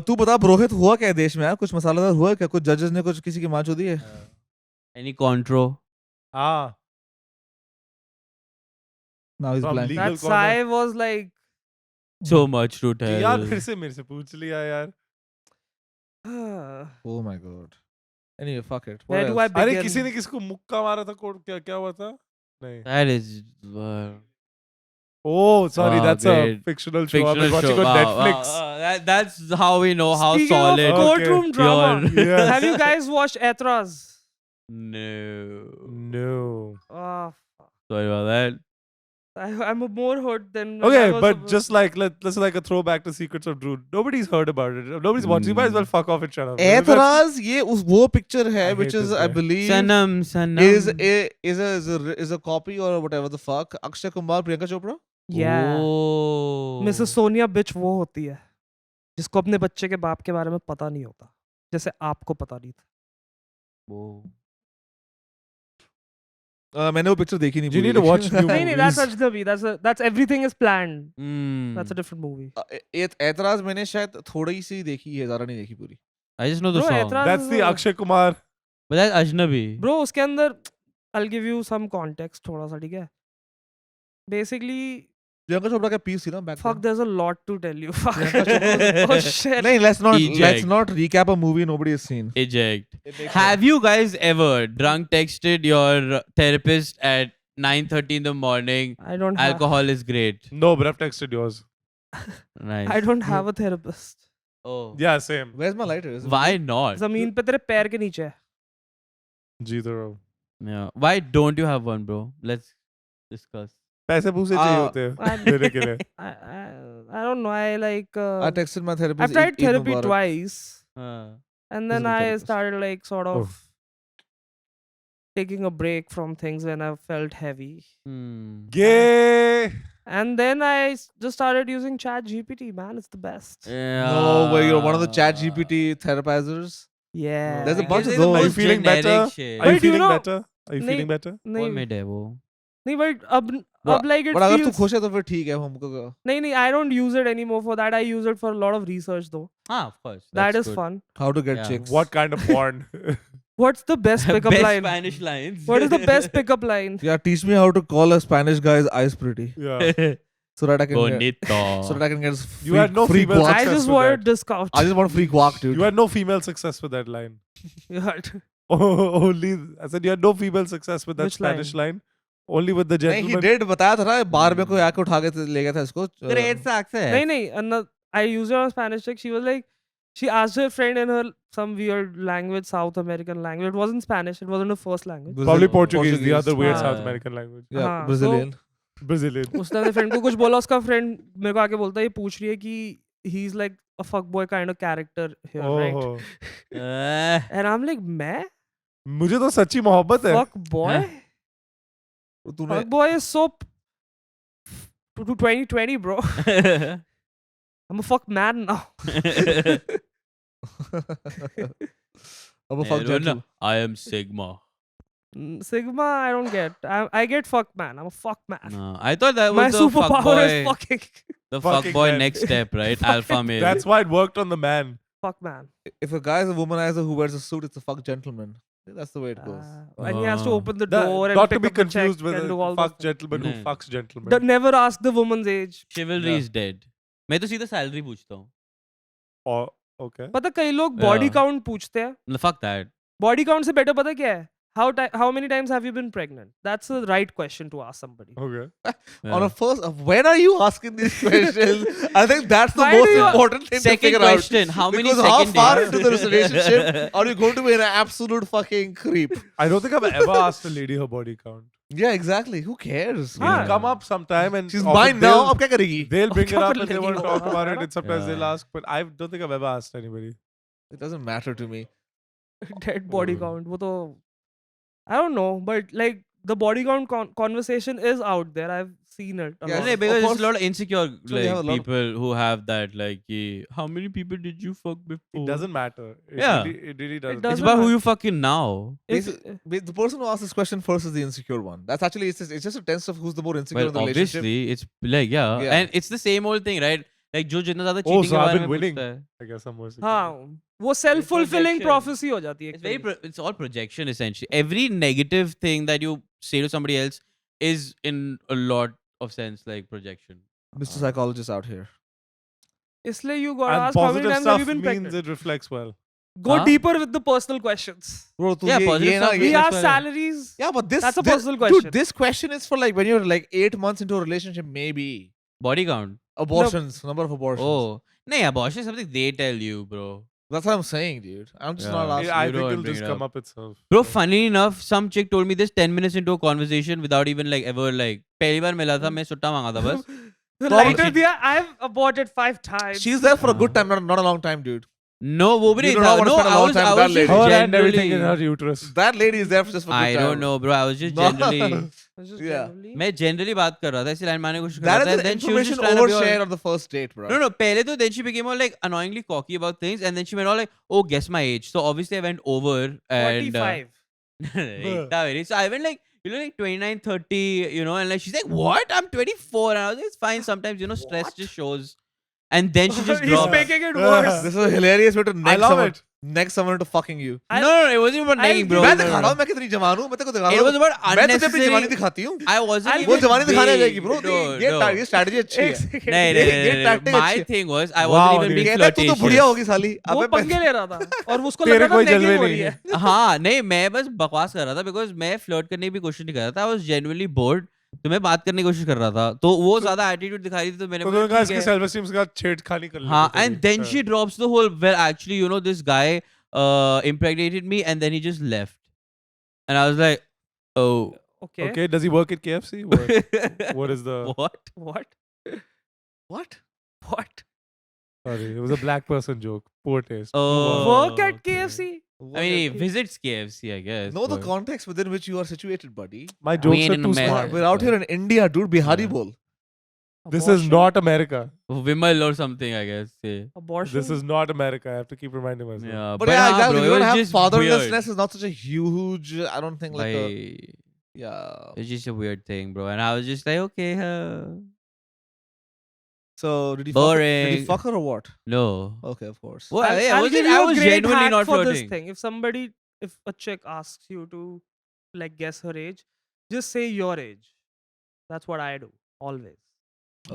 तू बता रोहित हुआ क्या है देश में यार कुछ मसालेदार हुआ है क्या कुछ जजेस ने कुछ किसी की मां चोदी है Any contro? Ah. now he's From blank legal That corner. sigh was like, So much to tell. यार फिर से मेरे से पूछ लिया यार. oh my god anyway fuck it where what do I else? अरे begin? किसी ने किसको मुक्का मारा था कोड क्या क्या हुआ था? नहीं. That is Oh, sorry, Oh, that's great. a fictional show. I was fictional watching show. on Wow, Netflix. wow, that's how we know how Speaking solid. of courtroom Okay. drama, Yes. have you guys watched Aetraz? No. No. Oh, Sorry about that. I'm more hurt than when I Okay, was but just like let's like a throwback to Secrets of Drew. Nobody's heard about it. Nobody's watched. You might as well fuck off and shut up. एतराज ये उस वो picture है I which hate is this I guy. believe Sanam. is a copy or whatever the fuck Akshay Kumar Priyanka Chopra yeah. Oh. Mrs. Sonia bitch वो होती है जिसको अपने बच्चे के बाप के बारे में पता नहीं होता जैसे आपको पता नहीं था. Oh. मैंने वो पिक्चर देखी नहीं You पूरी, need to watch लेकिन- new नहीं नहीं that's movies. Ajnabi. That's everything is planned. Mm. That's a different movie. एतराज मैंने शायद थोड़ी सी देखी है ज्यादा नहीं देखी पूरी I just know the Bro, song. Aetraz That's is the a- Akshay Kumar. But that's Ajnabi. Bro उसके अंदर I'll give you some context थोड़ा सा ठीक है. Basically, प्रियंका चोपड़ा का पीस थी ना back fuck, then? there's a lot to tell you. Fuck. Priyanka Chopra- Oh shit. नहीं let's Eject. not recap a movie nobody has seen Eject. Have you guys ever drunk texted your therapist at 9:30 in the morning? I don't have. Alcohol is great. No, but I've texted yours. Nice. I don't have a therapist. Oh. Yeah, same. where's my lighter Is it- Why not? जमीन पे तेरे पैर के नीचे है. जीतो रहो. Yeah. Why don't you have one, bro? Let's discuss. पैसे पूसे चाहिए होते I- हैं देने के लिए. I don't know. I like. I texted my therapist I've tried Eid therapy Mubarak. twice, and then Physical I therapist. started like sort of Oh. taking a break from things when I felt heavy, Hmm. Gay. and then I just started using Chat GPT. Man, it's the best. Yeah. no where you're one of the chat GPT therapizers Yeah. There's a bunch of Because they're the those. Are you most feeling generic better? shit. Are you But you feeling know- better? Are you नहीं- feeling better? कौन नहीं made है वो? नहीं but अब But- like it but अगर तू feels खुश है तो फिर ठीक है हमको नहीं I don't use it anymore for that. I use it for a lot of research though. Ah, of course. That That's is good. fun. how to get Yeah. chicks What kind of porn? What's the best pickup Best line? Spanish lines. What is the best pickup line? yeah teach me how to call a Spanish guy's eyes pretty Yeah. so that I can get, Bonito. so that I can get You had no free female guac. I success just with wanted that. discount. I just want free guac dude You had no female success with that line. You had- Only I said you had no female success with that Which Spanish line. Only with the नहीं he gentleman. did बताया था ना बार में कोई आके उठा के ले गया था इसको Great success. नहीं another, I used her on Spanish chick. She was like, she asked her friend in her some weird language, South American language. It wasn't Spanish. It wasn't her first language. Probably Portuguese, the other weird हाँ. South American language. yeah हाँ, Brazilian Brazilian. उसने अपने friend को कुछ बोला उसका friend मेरे को आके बोलता है ये पूछ रही है कि he is like a fuck boy kind of character here, right? Oh. And I'm like, मैं मुझे तो सच्ची मोहब्बत है. fuck boy? तूने Fuck boy is so to 2020, bro. I'm a fuck man now. अब fuck gentle I am Sigma. Sigma, I don't get. I get fuck man. I'm a fuck man. No, I thought that My was the fuck superpower is boy. fucking The fuck Fucking boy man. next step, right? Alpha male. That's why it worked on the man. fuck man. if a guy is a womanizer who wears a suit it's a fuck gentleman that's the way it goes And he has to Oh. open the door and Not pick to be up the check confused with and do a all fuck those things. gentleman who No. fucks gentleman. Never ask the woman's age. Chivalry Yeah. is dead. मैं तो सीधा salary पूछता हूँ. Oh, okay. पता कई लोग body Yeah. count पूछते हैं. No, fuck that. Body count से better पता क्या है? How many times have you been pregnant? That's the right question to ask somebody. Okay. on Yeah. a first when are you asking these questions I think that's the Why most do you- important thing to Second figure question. out How many because how second far dates? into the relationship are you going to be an absolute fucking creep I don't think I've ever asked a lady her body count. yeah exactly who cares It'll हाँ. come up sometime and she's often mine now they'll- अब क्या करेगी They'll bring it क्या up कर and they लेगी want to वो? talk about it हाँ, and sometimes they'll Yeah. ask, but I don't think I've ever asked anybody. it doesn't matter to me Dead body Mm. count. वो तो I don't know, but like the body count conversation is out there. I've seen it. A Yes. lot. Yeah, Of because it's course. a lot of insecure So you have a lot of- people who have that how many people did you fuck before? It doesn't matter. Yeah. It really doesn't. It's doesn't about who matter. you fucking now. If, The person who asked this question first is the insecure one. That's actually it's just a test of who's the more insecure Well, in the relationship. obviously, it's like yeah, Yeah. and it's the same old thing, right? Like जो जितना ज़्यादा Oh, cheating so के I've बारे been में winning. पूछता है. I guess I'm more secure. हाँ, वो self-fulfilling projection. prophecy हो जाती है. It's it's all projection essentially. Every negative thing that you say to somebody else is in a lot of sense like projection. Mr. Psychologist out here. इसलिए you got And asked how many positive times have you stuff been means pregnant? it reflects well. Go Huh? deeper with the personal questions. Bro, Yeah, positive stuff We Yeah, ask that's why- salaries. Yeah, but this That's a this- personal question. Dude, this question is for like when you're like 8 months into a relationship, maybe. Body count. Abortions, number of abortions. Oh, no, abortion is something they tell you, bro. That's what I'm saying, dude. I'm just Yeah. not asking. I you think don't it'll bring just it come up. up itself. Bro, funny enough, some chick told me this 10 minutes into a conversation without even like ever like पहली बार मिला था मैं सुट्टा मांगा था बस. The Probably- lighter दिया, I've aborted 5 times. She's there for a good time, not a long time, dude. No, वो भी You नहीं do था. not wanna No, spend a I long was time I with that was lady. just Her and everything in generally. her uterus. That lady is there for just for good I time. don't know, bro. I was just No. generally. It's just Yeah. generally- मैं generally बात कर रहा था इसी line मारने की कोशिश कर That रहा था. is And an then she was just information trying to be all- overshare on the first date, bro. No, पहले तो then she became all like annoyingly cocky about things, and then she went all like, "Oh, guess my age." So obviously I went over and 45. इतना very. So I went like, you know, like 29, 30, you know, and like she's like, "What? I'm 24," and I was like, "It's fine." Sometimes you know, stress just shows. And then she just He's dropped. making it worse. This is a hilarious way to I love someone, it. next someone to fucking you. I- No, it wasn't about I'll nagging, bro. give मैं you- दिखा रहा हूँ मैं कितनी जवान हूँ मैं तेरे को दिखा It रहा was हूँ about मैं तुझे अपनी जवानी unnecessary. दिखाती हूँ I wasn't I'll even वो जवानी दिखाने being- जाएगी ब्रो No, ये no. ये स्ट्रेटजी अच्छी एक है second. नहीं नहीं ये नहीं tactic नहीं. My अच्छी है। thing was I Wow, wasn't even dude. being कहता है तू तो flirtatious. बुढ़िया होगी साली वो अबे पंगे ले रहा था और उसको तेरे लगा था कोई नेगिंग जलवे हो नहीं रही है। है. हाँ नहीं मैं बस बकवास कर रहा था बिकॉज मैं फ्लर्ट करने की भी कोशिश नहीं कर रहा था. I was genuinely bored. तो मैं बात करने की कोशिश कर रहा था तो वो ज्यादा एटीट्यूड दिखाई थी तो मैंने तो बोला, उन्होंने कहा ठीक इसकी है. सेल्फ एस्टीम के साथ छेड़खानी कर ली. हाँ and then she drops the whole well actually you know this guy impregnated me and then he just left and I was like oh Okay. Okay, does he work at KFC? What is the? what? What? what What? Sorry, it was a black person joke. Poor taste. Oh. Work at okay. KFC? I mean he visits KFC I guess. know the but- context within which you are situated buddy My jokes ain't are in too America. smart. we're out here in India dude Bihari Yeah. bol This is not America. Vimal or something I guess. Yeah. Abortion? This is not America. I have to keep reminding myself. Yeah, but yeah हाँ, exactly bro, you it don't was have just fatherlessness weird. is not such a huge I don't think like a Like, yeah it's just a weird thing, bro. And I was just like, okay, so did he fuck her, did he Boring. fuck her or what no. okay of course Well, I'll, yeah, I'll give I you a was great genuinely hack not for this flirting. thing. If a chick asks you to like guess her age, just say your age. That's what I do always.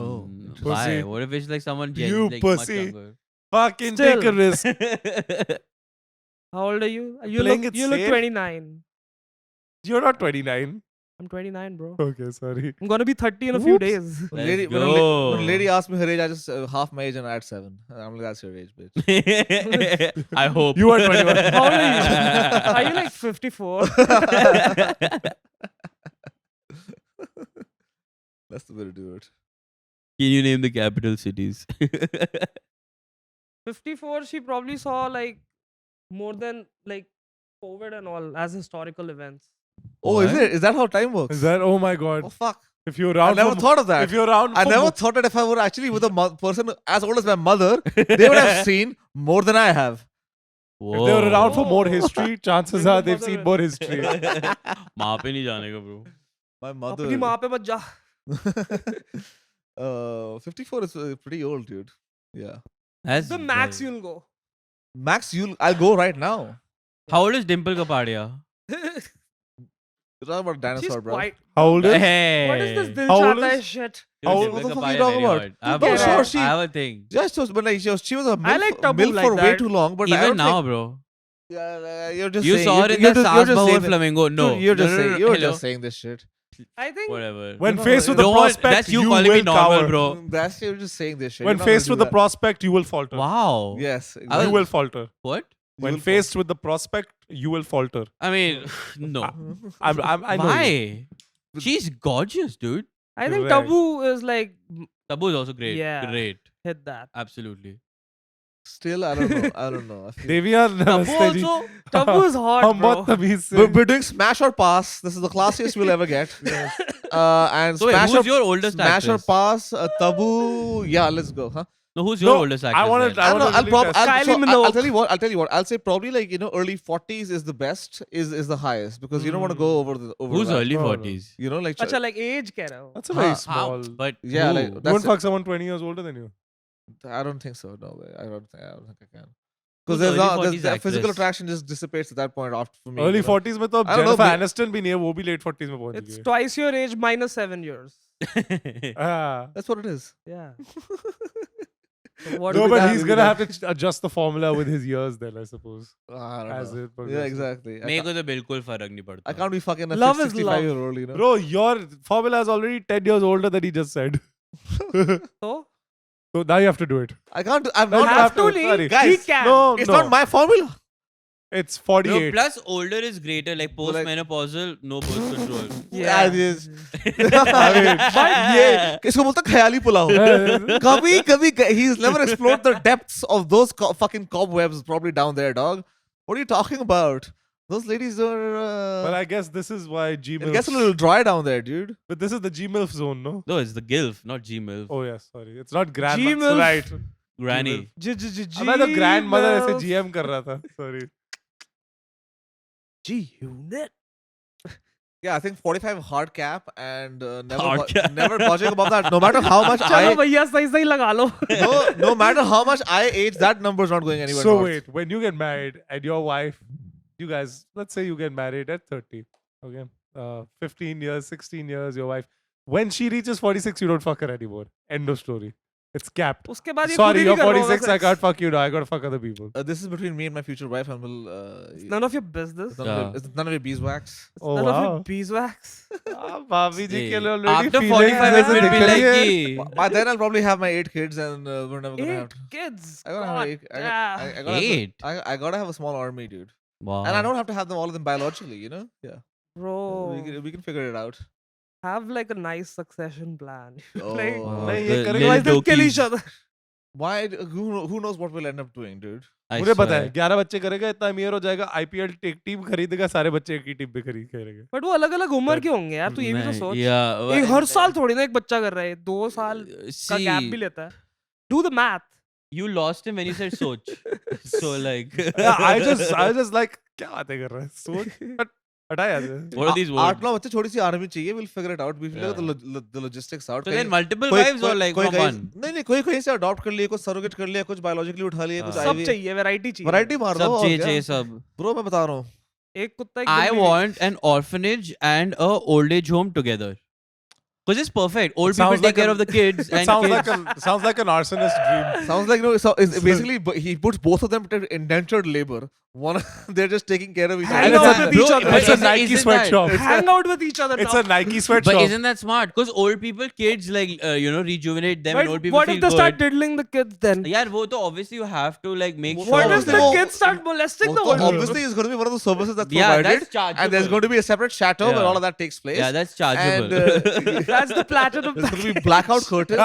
oh Why? Pussy. What if it's like someone You like pussy. much younger? Fucking Still. take a risk. How old are you? You Playing look it you look safe? 29. You're not 29. I'm 29, bro. Okay, sorry. I'm gonna be 30 in a few Whoops. days. when Let's lady, when, when lady asks me her age I just half my age and add 7 I'm like that's your age bitch I hope You are 21. How old are you? Are you like 54? that's the way to do it Can you name the capital cities? 54, she probably saw like more than like COVID and all as historical events. oh is What? it is that how time works Is that? Oh my god. oh fuck If you're I around never for, thought of that if you're around I for never mo- thought that if I were actually with a person as old as my mother, they would have seen more than I have. if they were around for more Whoa. history, chances Bring are your they've mother seen in. more history. माँ पे नहीं जाने का bro. My mother. अपनी माँ पे मत जा. 54 is pretty old, dude. Yeah. That's The max like- you'll go. Max, I'll go right now. How old is Dimple Kapadia? You're talking about a She's dinosaur, bro. quite. How old is? Hey. What is this Dil How old Chahta is- Hai shit? Dude, How- Dimple what the fuck Kapadia are you talking very about? hot. I have No, a- sure, she- I have a thing. Just but like she was a I milf, like Tabu milf like for way that. too long, but I Even don't now, think, bro. yeah, you're just You saying, saw it in you're the just- Saas you're just Bahul saying that- Flamingo. No. Dude, you're just No, no, saying no, you're hello. just saying this shit. I think. Whatever. When No, faced no, with the Don't- prospect, that's you you calling me will normal, cower. bro. That's you're just saying this shit. When You're not faced gonna with do the that. prospect, you will falter. Wow. Yes, I You was- will falter. What? You When will faced with the prospect, you will falter. I mean, no. I know you. Why? She's gorgeous, dude. I think Correct. Tabu is like Tabu is also great. Yeah. Great. hit that. Absolutely. Still, I don't know. I don't know. I feel- देवियान Tabu नमस्ते जी also. Tabu is hot, हम बहुत bro. तमीज से We're doing smash or pass. This is the classiest we'll ever get. And So wait, smash who's or your oldest smash or actress? pass. Tabu. Yeah, let's go. Huh? No, who's your No, oldest I actress? wanna- then? I I don't know. wanna I'll, really prob- test- I'll, Kylie so I'll Minogue. tell you what. I'll tell you what. I'll say probably like early 40s is the best. Is the highest because you don't want to go over the over. Who's that. early No, no. 40s? You know, like Acha, like age keh rahe ho. That's a very Huh, small. But yeah, who? like You won't that's. fuck someone 20 years older than you. I don't think so. No way. I don't think I can. Who's Because early 40s that physical actress? attraction just dissipates at that point after for me. Early you know? 40s में तो अब I don't know, Jennifer may- Aniston भी नहीं है वो भी late 40s में पहुंच It's गई है twice your age minus 7 years. हाँ. That's what it is. Yeah. So what No, do we but got? he's gonna have to adjust the formula with his years then, I suppose. I don't As know. it Yeah, progresses. exactly. मेरे को तो बिल्कुल फर्क नहीं पड़ता. I can't be fucking a Love is 65-year-old, you know. Bro, your formula is already 10 years older than he just said. So? So now you have to do it. I can't. I'm No, not. you have have to, to, Lee. sorry. He Guys, can. No, It's no. not my formula. It's No, 48. plus older is greater. Like So, like- postmenopausal, no birth control. Yeah, it is. I mean, But ये इसको बोलता ख्याली पुलाव. कभी he's never explored the depths of those fucking cobwebs probably down there, dog. What are you talking about? Those ladies are. but I guess this is why It Gmail. gets a little dry down there, dude. But this is the Gmilf zone, no? No, it's the GILF, not Gmilf. Oh yes, sorry. It's not grandma. Gmilf. Right. Granny. अब मैं तो grandmother ऐसे GM कर रहा था. Sorry. G-Unit. Yeah, I think 45 hard cap and never Hard cap. never budging above that. No matter how much चलो I भैया सही सही लगा लो. no matter how much I age, that number's not going anywhere. So north. wait, when you get married and your wife, you guys, let's say you get married at 30, okay? 15 years, 16 years, your wife. When she reaches 46, you don't fuck her anymore. End of story. It's capped. उसके बाद ये Sorry, खुद ही you're नहीं कर रहा होगा 46, I sex. can't fuck you now. I gotta fuck other people. This is between me and my future wife, and we'll. None of your business. It's none of your beeswax. Oh, None of wow. your beeswax. Bhabhi ji Hey, ke लिए already after feelings 45, it जैसे will दिख be रही like है. कि By then, I'll probably have my 8 kids, and we're never gonna have. 8 kids. I gotta have God, 8. yeah. I gotta have 8? I gotta have a small army, dude. Wow. And I don't have to have them all of them biologically, you know. Yeah. Bro, We can figure it out. have like a nice succession plan. Oh. Like, नहीं, the ये करेंगे. little otherwise they'll kill dokies. each other. Why? Who knows what we'll end up doing, dude? I मुझे पता है swear. 11 बच्चे करेगा इतना अमीर हो जाएगा आईपीएल टीम खरीदेगा सारे बच्चे एक ही टीम पे खरीद करेंगे बट वो अलग अलग उम्र के होंगे यार, तू ये भी तो नहीं, सोच. yeah, एक well, हर साल थोड़ी ना एक बच्चा कर रहा है, 2 साल का गैप भी see, लेता है. Do the math. you lost him when you said soch. So like, Yeah, I just like क्या बातें कर रहा है सोच हटा यार what are these 8 words? 9 बच्चे छोटी सी army चाहिए. We'll figure it out. We'll figure Yeah. the logistics out. So then कहीं- multiple कोई- wives or कोई- like कोई from कहीं- one? नहीं कोई कहीं से अडॉप्ट कर लिए, कुछ सरोगेट कर लिया, कुछ बायोलॉजिकली उठा लिए, कुछ हाँ। सब आईवी चाहिए, वैरायटी चाहिए. वैरायटी मार दो. Sab और क्या? che sab. Bro, मैं बता रहा हूँ. एक कुत्ता एक I बिल्ली. want an orphanage and a old age home together. Because it's perfect. Old It people sounds take like care a- of the kids It and sounds kids. like an arsonist dream. Sounds like it's basically he puts both of them to indentured labor. One they're just taking care of each Hang other. out with each other. It's a Isn't Nike that- sweatshop. Hang out with each other. It's now. a Nike sweatshop. But isn't that smart? Because old people, kids like rejuvenate them, But and old people what feel if they start good. diddling the kids then? Yeah, wo to obviously you have to like make What sure. What of if the that. वो- kids start molesting the So old people? obviously it's going to be one of the services that's Yeah, provided, that's chargeable. and there's going to be a separate chateau where Yeah. all of that takes place. Yeah, that's and chargeable. That's the platinum there's going to package. be blackout curtains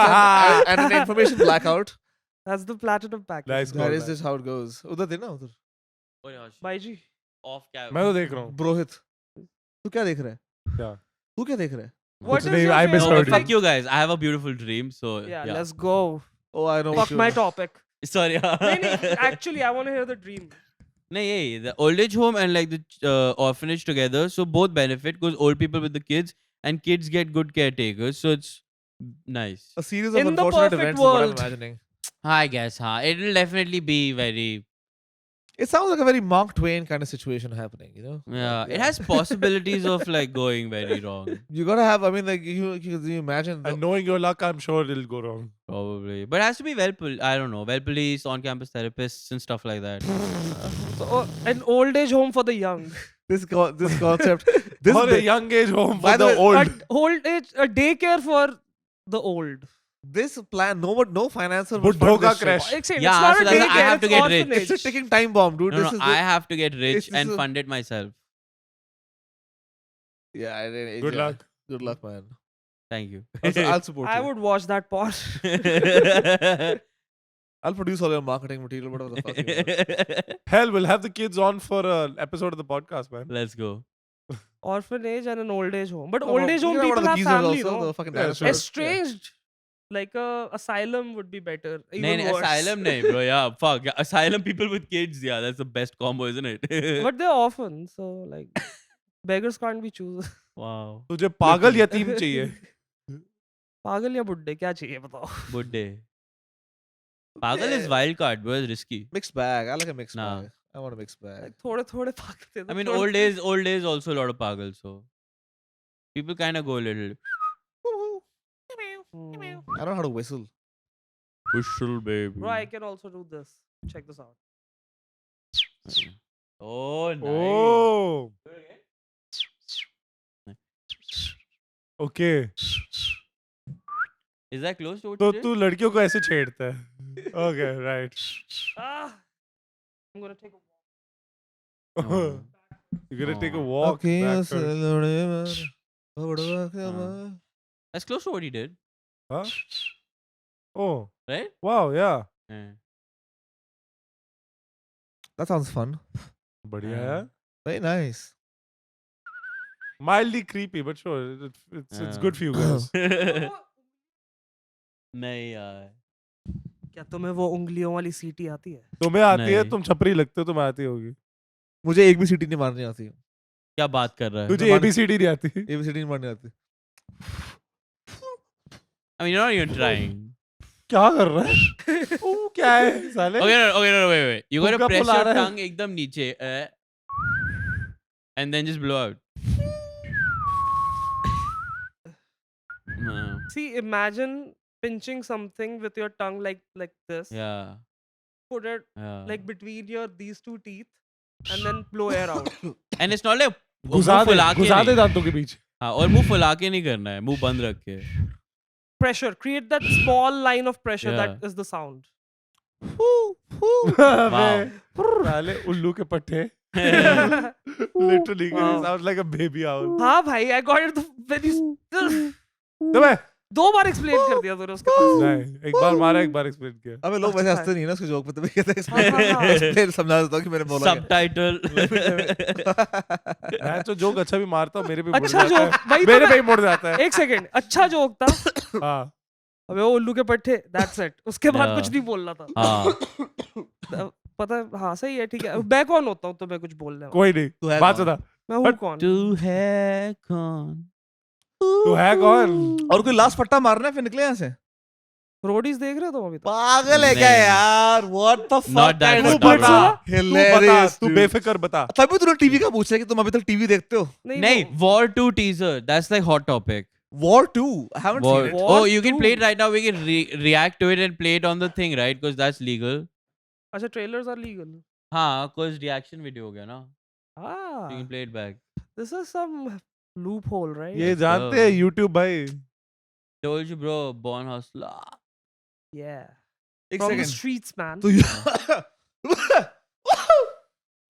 and an information blackout. That's the platinum package. Nice That call, is man. just how it goes. उधर थे ना उधर. Oh, yeah, shit. Bhai ji. Off cam. मैं तो देख रहा हूँ. Brohit, तू क्या देख रहा है? क्या? तू क्या देख रहा है? What कुछ is नहीं, your I favorite No, misheard but you. fuck you guys. I have a beautiful dream. So Yeah, yeah. let's go. Oh, I know. Fuck my topic. Sorry. Nee, nee, actually, I want to hear the dream. No, yeah, the old age home and like the orphanage together. So both benefit because old people with the kids and kids get good caretakers. So it's nice. A series of In the unfortunate perfect events is what I'm world. imagining. I guess, huh? It will definitely be very. It sounds like a very Mark Twain kind of situation happening, you know? Yeah, it has possibilities of like going very wrong. You gotta have. I mean, like you imagine. And knowing your luck, I'm sure it'll go wrong. Probably. But it has to be I don't know, well policed, on campus therapists and stuff like that. So, an old age home for the young. this concept. This Or a bit- young age home By for the the way, old. Old age, a daycare for the old. this plan. No financer. will Buddho fund ka this shit. crash. It's Yeah, not so a that's why I daycare, have to it's get rich. orphanage. It's a ticking time bomb, dude. No, this no, is I have to get rich this and is a- fund it myself. yeah. Good luck. Good luck, man. Thank you. I'll support I you. would watch that part. I'll produce all your marketing material, whatever the fuck you want. Hell, we'll have the kids on for an episode of the podcast, man. Let's go. Orphanage and an old age home. But No, old but age you home can have one people of the have geezers family, also, no? the fucking Yeah, dinosaurs. sure. Estranged. Like a asylum would be better. Even Nahin, worse. asylum nahi, bro. Yeah, fuck. Yeah, asylum people with kids. Yeah, that's the best combo, isn't it? But they're orphans, so like beggars can't be choosers. wow. तुझे पागल यतीम चाहिए. पागल या बुड्ढे क्या चाहिए बताओ? Budde. Pagal is wild card, bro. It's risky. Mixed bag. I like a mixed Nah. bag. I want a mixed bag. Like थोड़े पागल थे. I mean, old days also a lot of pagal, so people kind of go a little Hmm. I don't know how to whistle. whistle, baby. Bro, I can also do this. Check this out. Oh, nice. Oh. Okay. Is that close to what तो you did? तू लड़कियों को ऐसे छेड़ता है. Okay, right. Ah, I'm gonna take a walk. Oh. You're gonna take a Oh. walk Okay, back to... That's close to what he did, Huh? Oh, right? wow, yeah. Yeah. That sounds fun. बढ़िया है. Very nice. Mildly creepy, but sure, it's good for you guys. नहीं यार. क्या तुम्हें वो उंगलियों वाली सीटी आती है? तुम्हें आती है, नहीं. तुम छपरी लगते हो, तुम्हें आती होगी. मुझे एक भी सीटी नहीं मारनी आती. क्या बात कर रहा है? तुझे ABCD नहीं आती. एक भी सीटी नहीं मारनी आती. I mean, you're not even trying. क्या कर रहा है? ओ क्या है साले? Okay, no, wait. You gotta हुक्का press फुला your रहा है. tongue एकदम नीचे, and then just blow out. No. See, imagine pinching something with your tongue like this. Yeah. Put it Yeah. like between these two teeth, and then blow air out. And it's not like घुसा मुंह फुला के दे नहीं. दांतों के बीच. हाँ, और मुंह फुला के नहीं करना है, मुंह बंद रख के. Pressure. Create that small line of pressure. Yeah. That is the sound. अबे, साले उल्लू के पट्टे. Literally, Wow. it sounds like a baby owl. हाँ भाई, I got it very. अबे, 2 बार explain कर दिया तूने उसके पास. नहीं, एक बार मारा, एक बार एक्सप्लेन किया. अबे लोग वैसे अच्छा हंसते नहीं है ना उसके जोक पे, तो मैं कहता हाँ, हाँ। एक्सप्लेन समझा देता हूँ कि मैंने बोला क्या. Subtitle. मैं तो जोक अच्छा भी मारता हूँ, मेरे पे मुड़ अच्छा जाता है. जोक भाई. मेरे पे ही मुड़ जाता है. एक सेकंड. अच्छा जोक था. हाँ. अबे वो उल्लू के पट्टे. That's it. उसके बाद Yeah. कुछ नहीं बोलना था. हाँ. पता है. हाँ सही है, ठीक है. मैं कौन होता हूँ तो मैं कुछ बोलने वाला? कोई नहीं. तू है बात कौन? सुना. मैं हूँ कौन? तू है कौन? तू है कौन? और कोई लास्ट फट्टा मारना है फिर निकले यहाँ से. रोडीज देख रहे हो तुम अभी तक? पागल है क्या नहीं. यार? What the fuck? Not that kind of far. बता. तू बता, Hilarious. तू dude. बेफिक्र बता. तभी तूने टीवी का पूछा कि तुम अभी तक टीवी देखते हो. नहीं, War 2 teaser. That's like hot topic. War 2. I haven't War. seen it. War Oh, you can play it 2. right now. We can react to it and play it on the thing, right? Because that's legal. अच्छा trailers are legal. हाँ, because reaction video हो गया ना. Ah, You can play it back. this is some loophole, right? ये जानते हैं YouTube भाई. Told you, bro. Born hustler. Yeah. एक From the second. streets, man. तो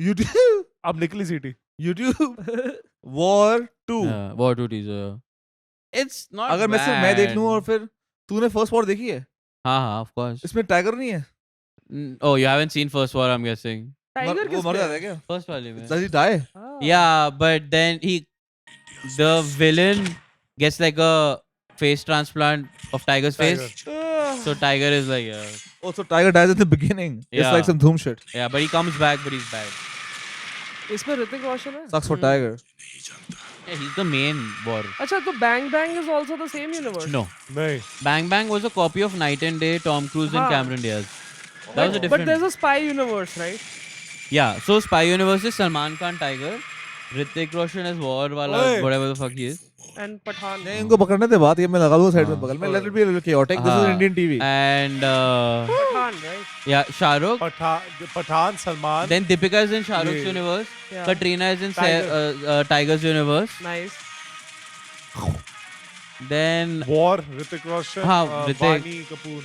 YouTube. अब निकली सीटी. YouTube. War 2. Yeah, War 2 teaser. It's not अगर मैं सिर्फ मैं देख लूं और bad. फिर तूने फर्स्ट वॉर देखी है? हाँ, of course. इसमें टाइगर नहीं है? Oh, you haven't seen first war, I'm guessing. Tiger वो किस मर पे जाता है है? क्या? First वाले में. Does he die? Ah. Yeah, but then the villain gets like a face transplant of Tiger's face. Ah. So Tiger is like, yeah, Oh, so Tiger dies at the beginning. It's Yeah. like some Doom shit. yeah, but he comes back, but he's bad. इसमें ऋतिक रोशन है? Sucks for Tiger. Yeah, he's the main war. अच्छा तो Bang Bang is also the same universe. No, नहीं. Bang Bang was a copy of Night and Day, Tom Cruise and हाँ. Cameron Diaz. That was a But different. there's a spy universe, right? Yeah, so Spy Universe is Salman Khan Tiger, Hrithik Roshan as war wala, Oi. whatever the fuck he is, And Pathaan. नहीं इनको पकड़ने दे बात, ये मैं लगा दूँ side में हाँ. बगल में. Let it be a little chaotic. This is हाँ. Indian TV. and Pathaan, right? yeah, Shah Rukh. Pathan Salman. Then Deepika is in Shah Rukh's Yeah. universe. Yeah. Katrina is in Tiger. Tiger's universe. Nice. Then War Hrithik Roshan. हाँ, ऋतिक. वानी Kapoor.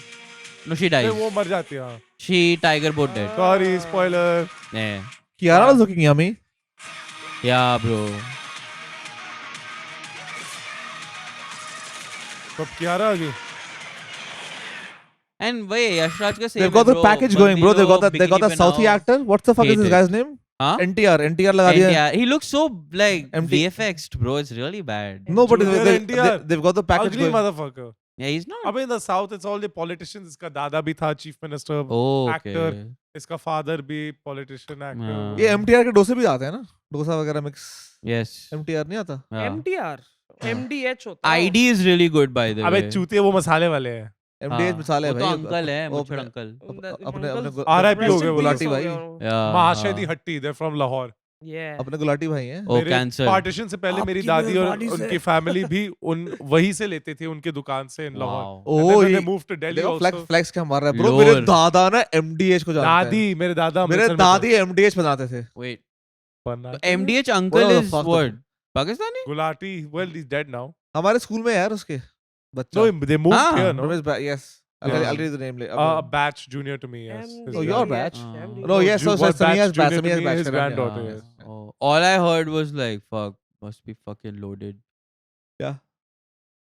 no, she dies. नहीं, वो मर जाती है. हाँ. She Tiger both dead. Sorry, spoiler. Yeah, Kiara was looking yummy. yeah, bro. कब कियारा आ गई? And why Yashraj ka same They've got the bro. package going, bro. They got Bikini the Southie Pehnao. actor. What the fuck is Hate this it. guy's name? Huh? NTR लगा दिया. NTR. He looks so like Empty. VFX'd, bro. It's really bad. No, but Junior NTR. they've got the package Ugly going. motherfucker. Yeah, he's not. अबे in the south it's all the politicians. इसका दादा भी था chief minister. Oh, actor. okay. इसका father भी politician actor. हाँ. ये MTR के डोसे भी आते हैं ना? डोसा वगैरह mix. Yes. MTR नहीं आता? Yeah. MTR MDH होता है ID is really good, by the अबे way. चूतिए वो मसाले वाले हैं. MDH हाँ, मिसाल है वो भाई. तो अंकल है, वो मुच्छड़ अपने- अंकल. अपने RIP हो गए गुलाटी भाई. Yeah. महाशयदी हट्टी. They're from Lahore. अपने गुलाटी भाई हैं. Oh, मेरे cancel. पार्टीशन से पहले मेरी आपकी दादी और मेहरबानी से। उनकी फैमिली भी वहीं से लेते थे उनके दुकान से इन Lahore. Wow. And then Oh, when they he moved to Delhi देखो also. flex क्या मार रहा है bro. मेरे Lord. दादा ना MDH को जानते हैं. दादी मेरे दादा मेरे अमृतसर में दादी MDH बनाते थे. Wait. बनना MDH uncle What the is fuck what? Pakistani? Gulati. Well, he's dead now. हमारे स्कूल में यार उसके बच्चा. No, they moved Ah. here. No, Ramesh Bra- yes. Yeah. I'll read the name later. a batch junior to me. Yes. His Oh, dad. your batch? Ah. No, yes, so what Samiya's batch. junior to Samiya's me, batch. his Karan, granddaughter. yeah. Yes. Oh. All I heard was like, fuck, must be fucking loaded. Yeah.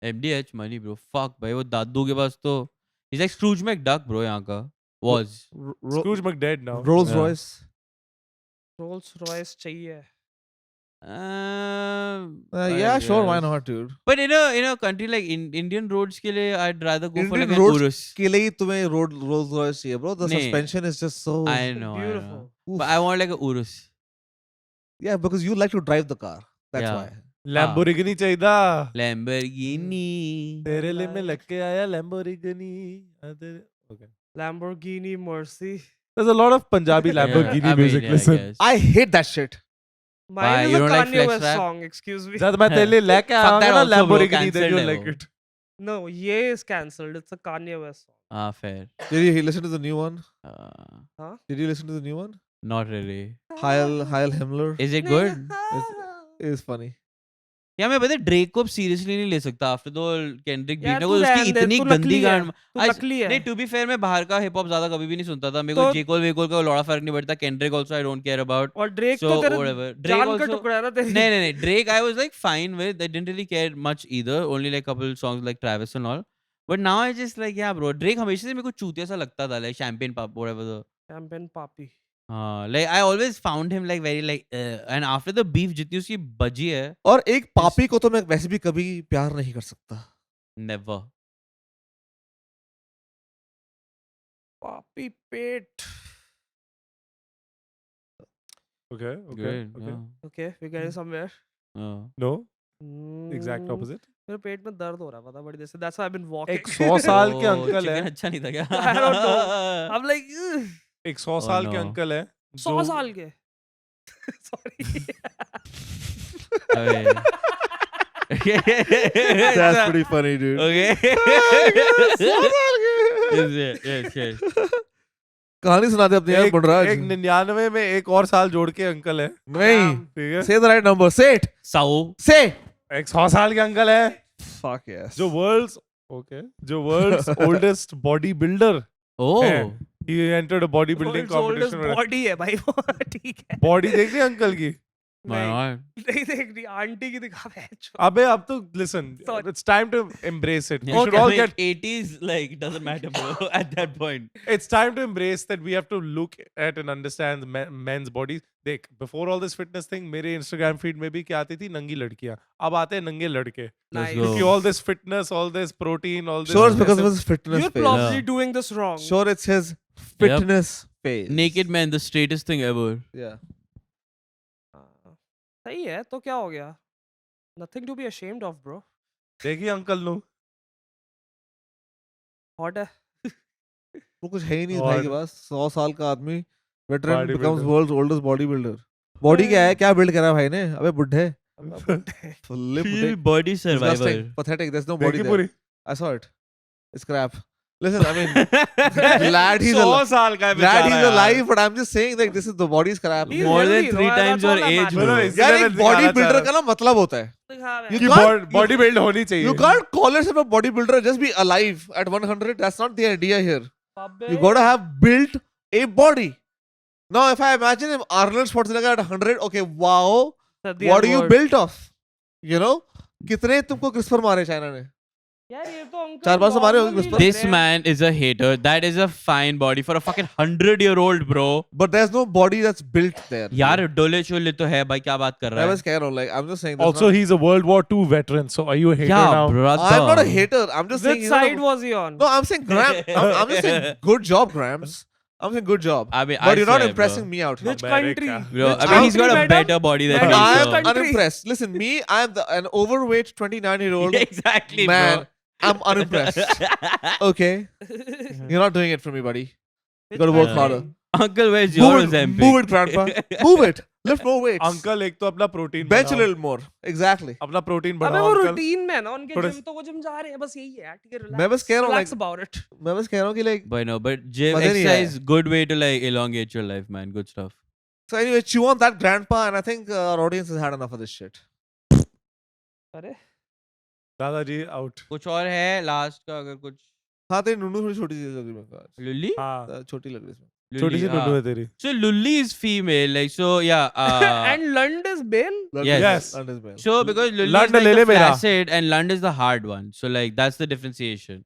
MDH money, bro. Fuck, भाई वो दादू के पास तो he's like Scrooge McDuck, bro. यहाँ का was. Scrooge McDead now. Rolls Yeah. Royce. Rolls Royce चाहिए. Yeah, sure, why not, dude? But in a country like Indian roads के लिए, I'd rather go for like Indian an roads Urus. के लिए ही तुम्हें Rolls Royce चाहिए, bro. The नहीं. suspension is just so. I know. Beautiful. Oof. But I want like a Urus. Yeah, because you like to drive the car. That's Yeah. why. Lamborghini चाहिए. Lamborghini. तेरे लिए मैं लग के आया Lamborghini. Okay. Lamborghini Mercy. There's a lot of Punjabi Lamborghini I mean, music. yeah, I Listen. guess. I hate that shit. Why, Mine is you a don't like Kanye flex West rap? song. Excuse me. जब मैं तेरे लिए लेके Fuck आऊंगा that ना also, bro. Lamborghini, then Cancelled you'll है like वो. it. No, ये is cancelled. It's a Kanye West song. Ah, fair. Did you listen to the new one? Uh, Did you listen to the new one? not really. Heil Himmler. Is it good? Is funny. या मैं पता है Drake को seriously नहीं ले सकता after दो Kendrick यार बीट तू ने उसकी रहने दे, इतनी तू गंदी नकली है, गान तू नकली है. नहीं टू बी फेयर मैं बाहर का हिप हॉप ज्यादा कभी भी नहीं सुनता था मेरे को तो- जेकोल वेकोल का लौड़ा फर्क नहीं पड़ता Kendrick also I don't care about और ड्रेक so तो तेरे whatever Drake जान का also टुकड़ा है ना तेरी. नहीं Drake I was like fine with I didn't really care much either only like couple songs like Travis and all but now I just like yeah bro Drake हमेशा से मेरे को चूतिया सा लगता था like champagne pop whatever the Champagne Papi. like I always found him like very like and after the beef जितनी उसकी बजी है और एक पापी को तो मैं वैसे भी कभी प्यार नहीं कर सकता. never Papi Pate. Okay. Okay. good Okay. yeah. Okay, we're getting somewhere. No. Exact Hmm, opposite. मेरे पेट में दर्द हो रहा है पता बड़ी देर से. That's why I've been walking. एक 100 साल के Oh, अंकल chicken है. अच्छा नहीं था क्या I don't know. I'm like, ugh, एक 100 साल के no. अंकल है. 100 साल के. Sorry. अबे. That's pretty funny, dude. Okay. yes. कहानी सुना दे अपनी यार बुनराज. एक 99 में एक और साल जोड़ के अंकल है. नहीं. ठीक है. Say the right number. Say it. Sao. Say. एक 100 साल के अंकल है. Fuck yes. जो world's oldest bodybuilder. Oh. He entered a body building World's oldest competition. body है भाई वो. ठीक है. बॉडी देख रही है अंकल की. Why नहीं, not? नहीं देख रही. आंटी की दिखा है. अबे अब तो listen. Sorry. It's time to embrace it. We Okay, should all I mean, get. 80s like doesn't matter, bro. At that point. It's time to embrace that we have to look at and understand men's bodies. देख, before all this fitness thing, मेरे Instagram feed में भी क्या आती थी नंगी लड़कियां. अब आते हैं नंगे लड़के. Let's Nice. go. क्योंकि all this fitness, all this protein, all this. Sure, it's because of his fitness You're phase. probably Yeah. doing this wrong. Sure, it's his fitness phase. Naked man, the straightest thing ever. Yeah. हाँ, सही है तो क्या हो गया? Nothing to be ashamed of, bro. देखिए uncle नु. Hot है. वो कुछ है ही नहीं इस और- भाई के पास. 100 साल का आदमी. Veteran Bodybuilder. becomes world's oldest bodybuilder. Body क्या है? क्या build करा भाई ने? अबे बुड्ढे. Fully बुड्ढे. body Disgusting. Pathetic. There's no body देखी there. पूरी. I saw it. It's crap. Listen, I mean, glad he's 100 alive. साल का है Glad बेचारा he's यार. alive, but I'm just saying like this is the body's crap. He's More than healthy, 3 though, times that's your all that age, matters. bro. बोलो, यार इसलिए एक मैं बॉडी दिखाना चाह बिल्डर रहा का ना मतलब होता है. दिखा रहा है. You कि can't- बॉडी बिल्ड होनी चाहिए. You can't call yourself a bodybuilder just be alive at 100. That's not the idea here. Babbe. You gotta have built a body. Now, if I imagine if Arnold Schwarzenegger at 100, okay, wow, Said the what are you N-word. built of? You know, कितने तुमको CRISPR मारे China ने? यार ये तो uncle 4-5 तो मारे होंगे normal ही whisper. लग This रहे हैं। man is a hater. That is a fine body for a fucking 100-year-old, bro. But there's no body that's built there. यार डोले शोले तो है भाई, क्या बात कर I रहा है? was scared of, like, I'm just saying. there's Also, not- he's a World War II veteran. So are you a hater Yeah, now? brother. I'm not a hater. I'm just saying. Which he's not a- side was he on? No, I'm saying Grams. I'm just saying good job, Grams. I'm saying good job. I mean, But I you're not swear, impressing bro. me out here. Which America. country? Bro, Which I mean, he's got a country, madam? better body than Madam, me. which I'm so- country? unimpressed. Listen, me, I'm an overweight 29-year-old Exactly, man. bro. I'm unimpressed. Okay, you're not doing it for me, buddy. Which gotta work country? harder. Uncle, where's your Move it, Ozempic? move it, grandpa. Move it. Lift more weights. Uncle, एक तो अपना protein Bench a little more. Exactly. अपना protein अबे बढ़ाओ वो uncle routine में है ना उनके थोड़े- जिम, तो वो जिम जा रहे हैं, बस यही है, ठीक है, मैं बस कह रहा हूँ, relax like- about it. मैं बस कह रहा हूँ कि like. But no, but gym मजा नहीं exercise, good way to like elongate your life, man. Good stuff. So anyway, chew on that, grandpa, and I think our audience has had enough of this shit. अरे दादाजी out कुछ और है last का, अगर कुछ हाँ तेरी नुन्नू थोड़ी छोटी सी लग रही है मेरे को लुल्ली? हाँ छोटी लग रही है इसमें. छोटी सी हाँ. नुनू है तेरी So Lully is female, like so yeah. and Lund is Bale. Yes. Yes. Lund is male. So because Lully Lund is like ले the ले मेरा. flaccid and Lund is the hard one. So like that's the differentiation.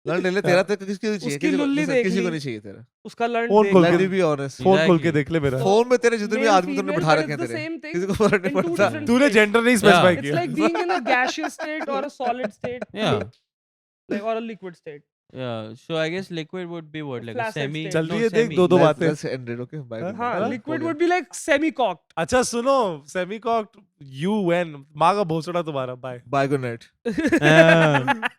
Lund ले ले तेरा तो किसकी चाहिए उसकी किसी को लुल्ली listen, देख किसी को ली. नहीं चाहिए तेरा. उसका Lund फोन देख खोल ला. के Let me be honest. Phone खोल के Exactly. देख ले मेरा फोन में तेरे जितने भी Male, आदमी तूने female, बिठा but रखे हैं it's the तेरे. same thing किसी को फर्क नहीं in two पड़ता. different तूने states. जेंडर नहीं स्पेसिफाई It's किया like being in a gaseous state or a solid state. Yeah. Like or a liquid state. Yeah. So I guess liquid would be what, like a Flaccid semi. state. जल्दी no, ये देख semi. दो Let's- बातें Let's end it, okay? Bye. हाँ? हाँ, हाँ? liquid would be like semi-cocked. अच्छा सुनो सेमी कॉक्ड यू व्हेन माँ का भोसड़ा तुम्हारा bye Bye, good night. Ah.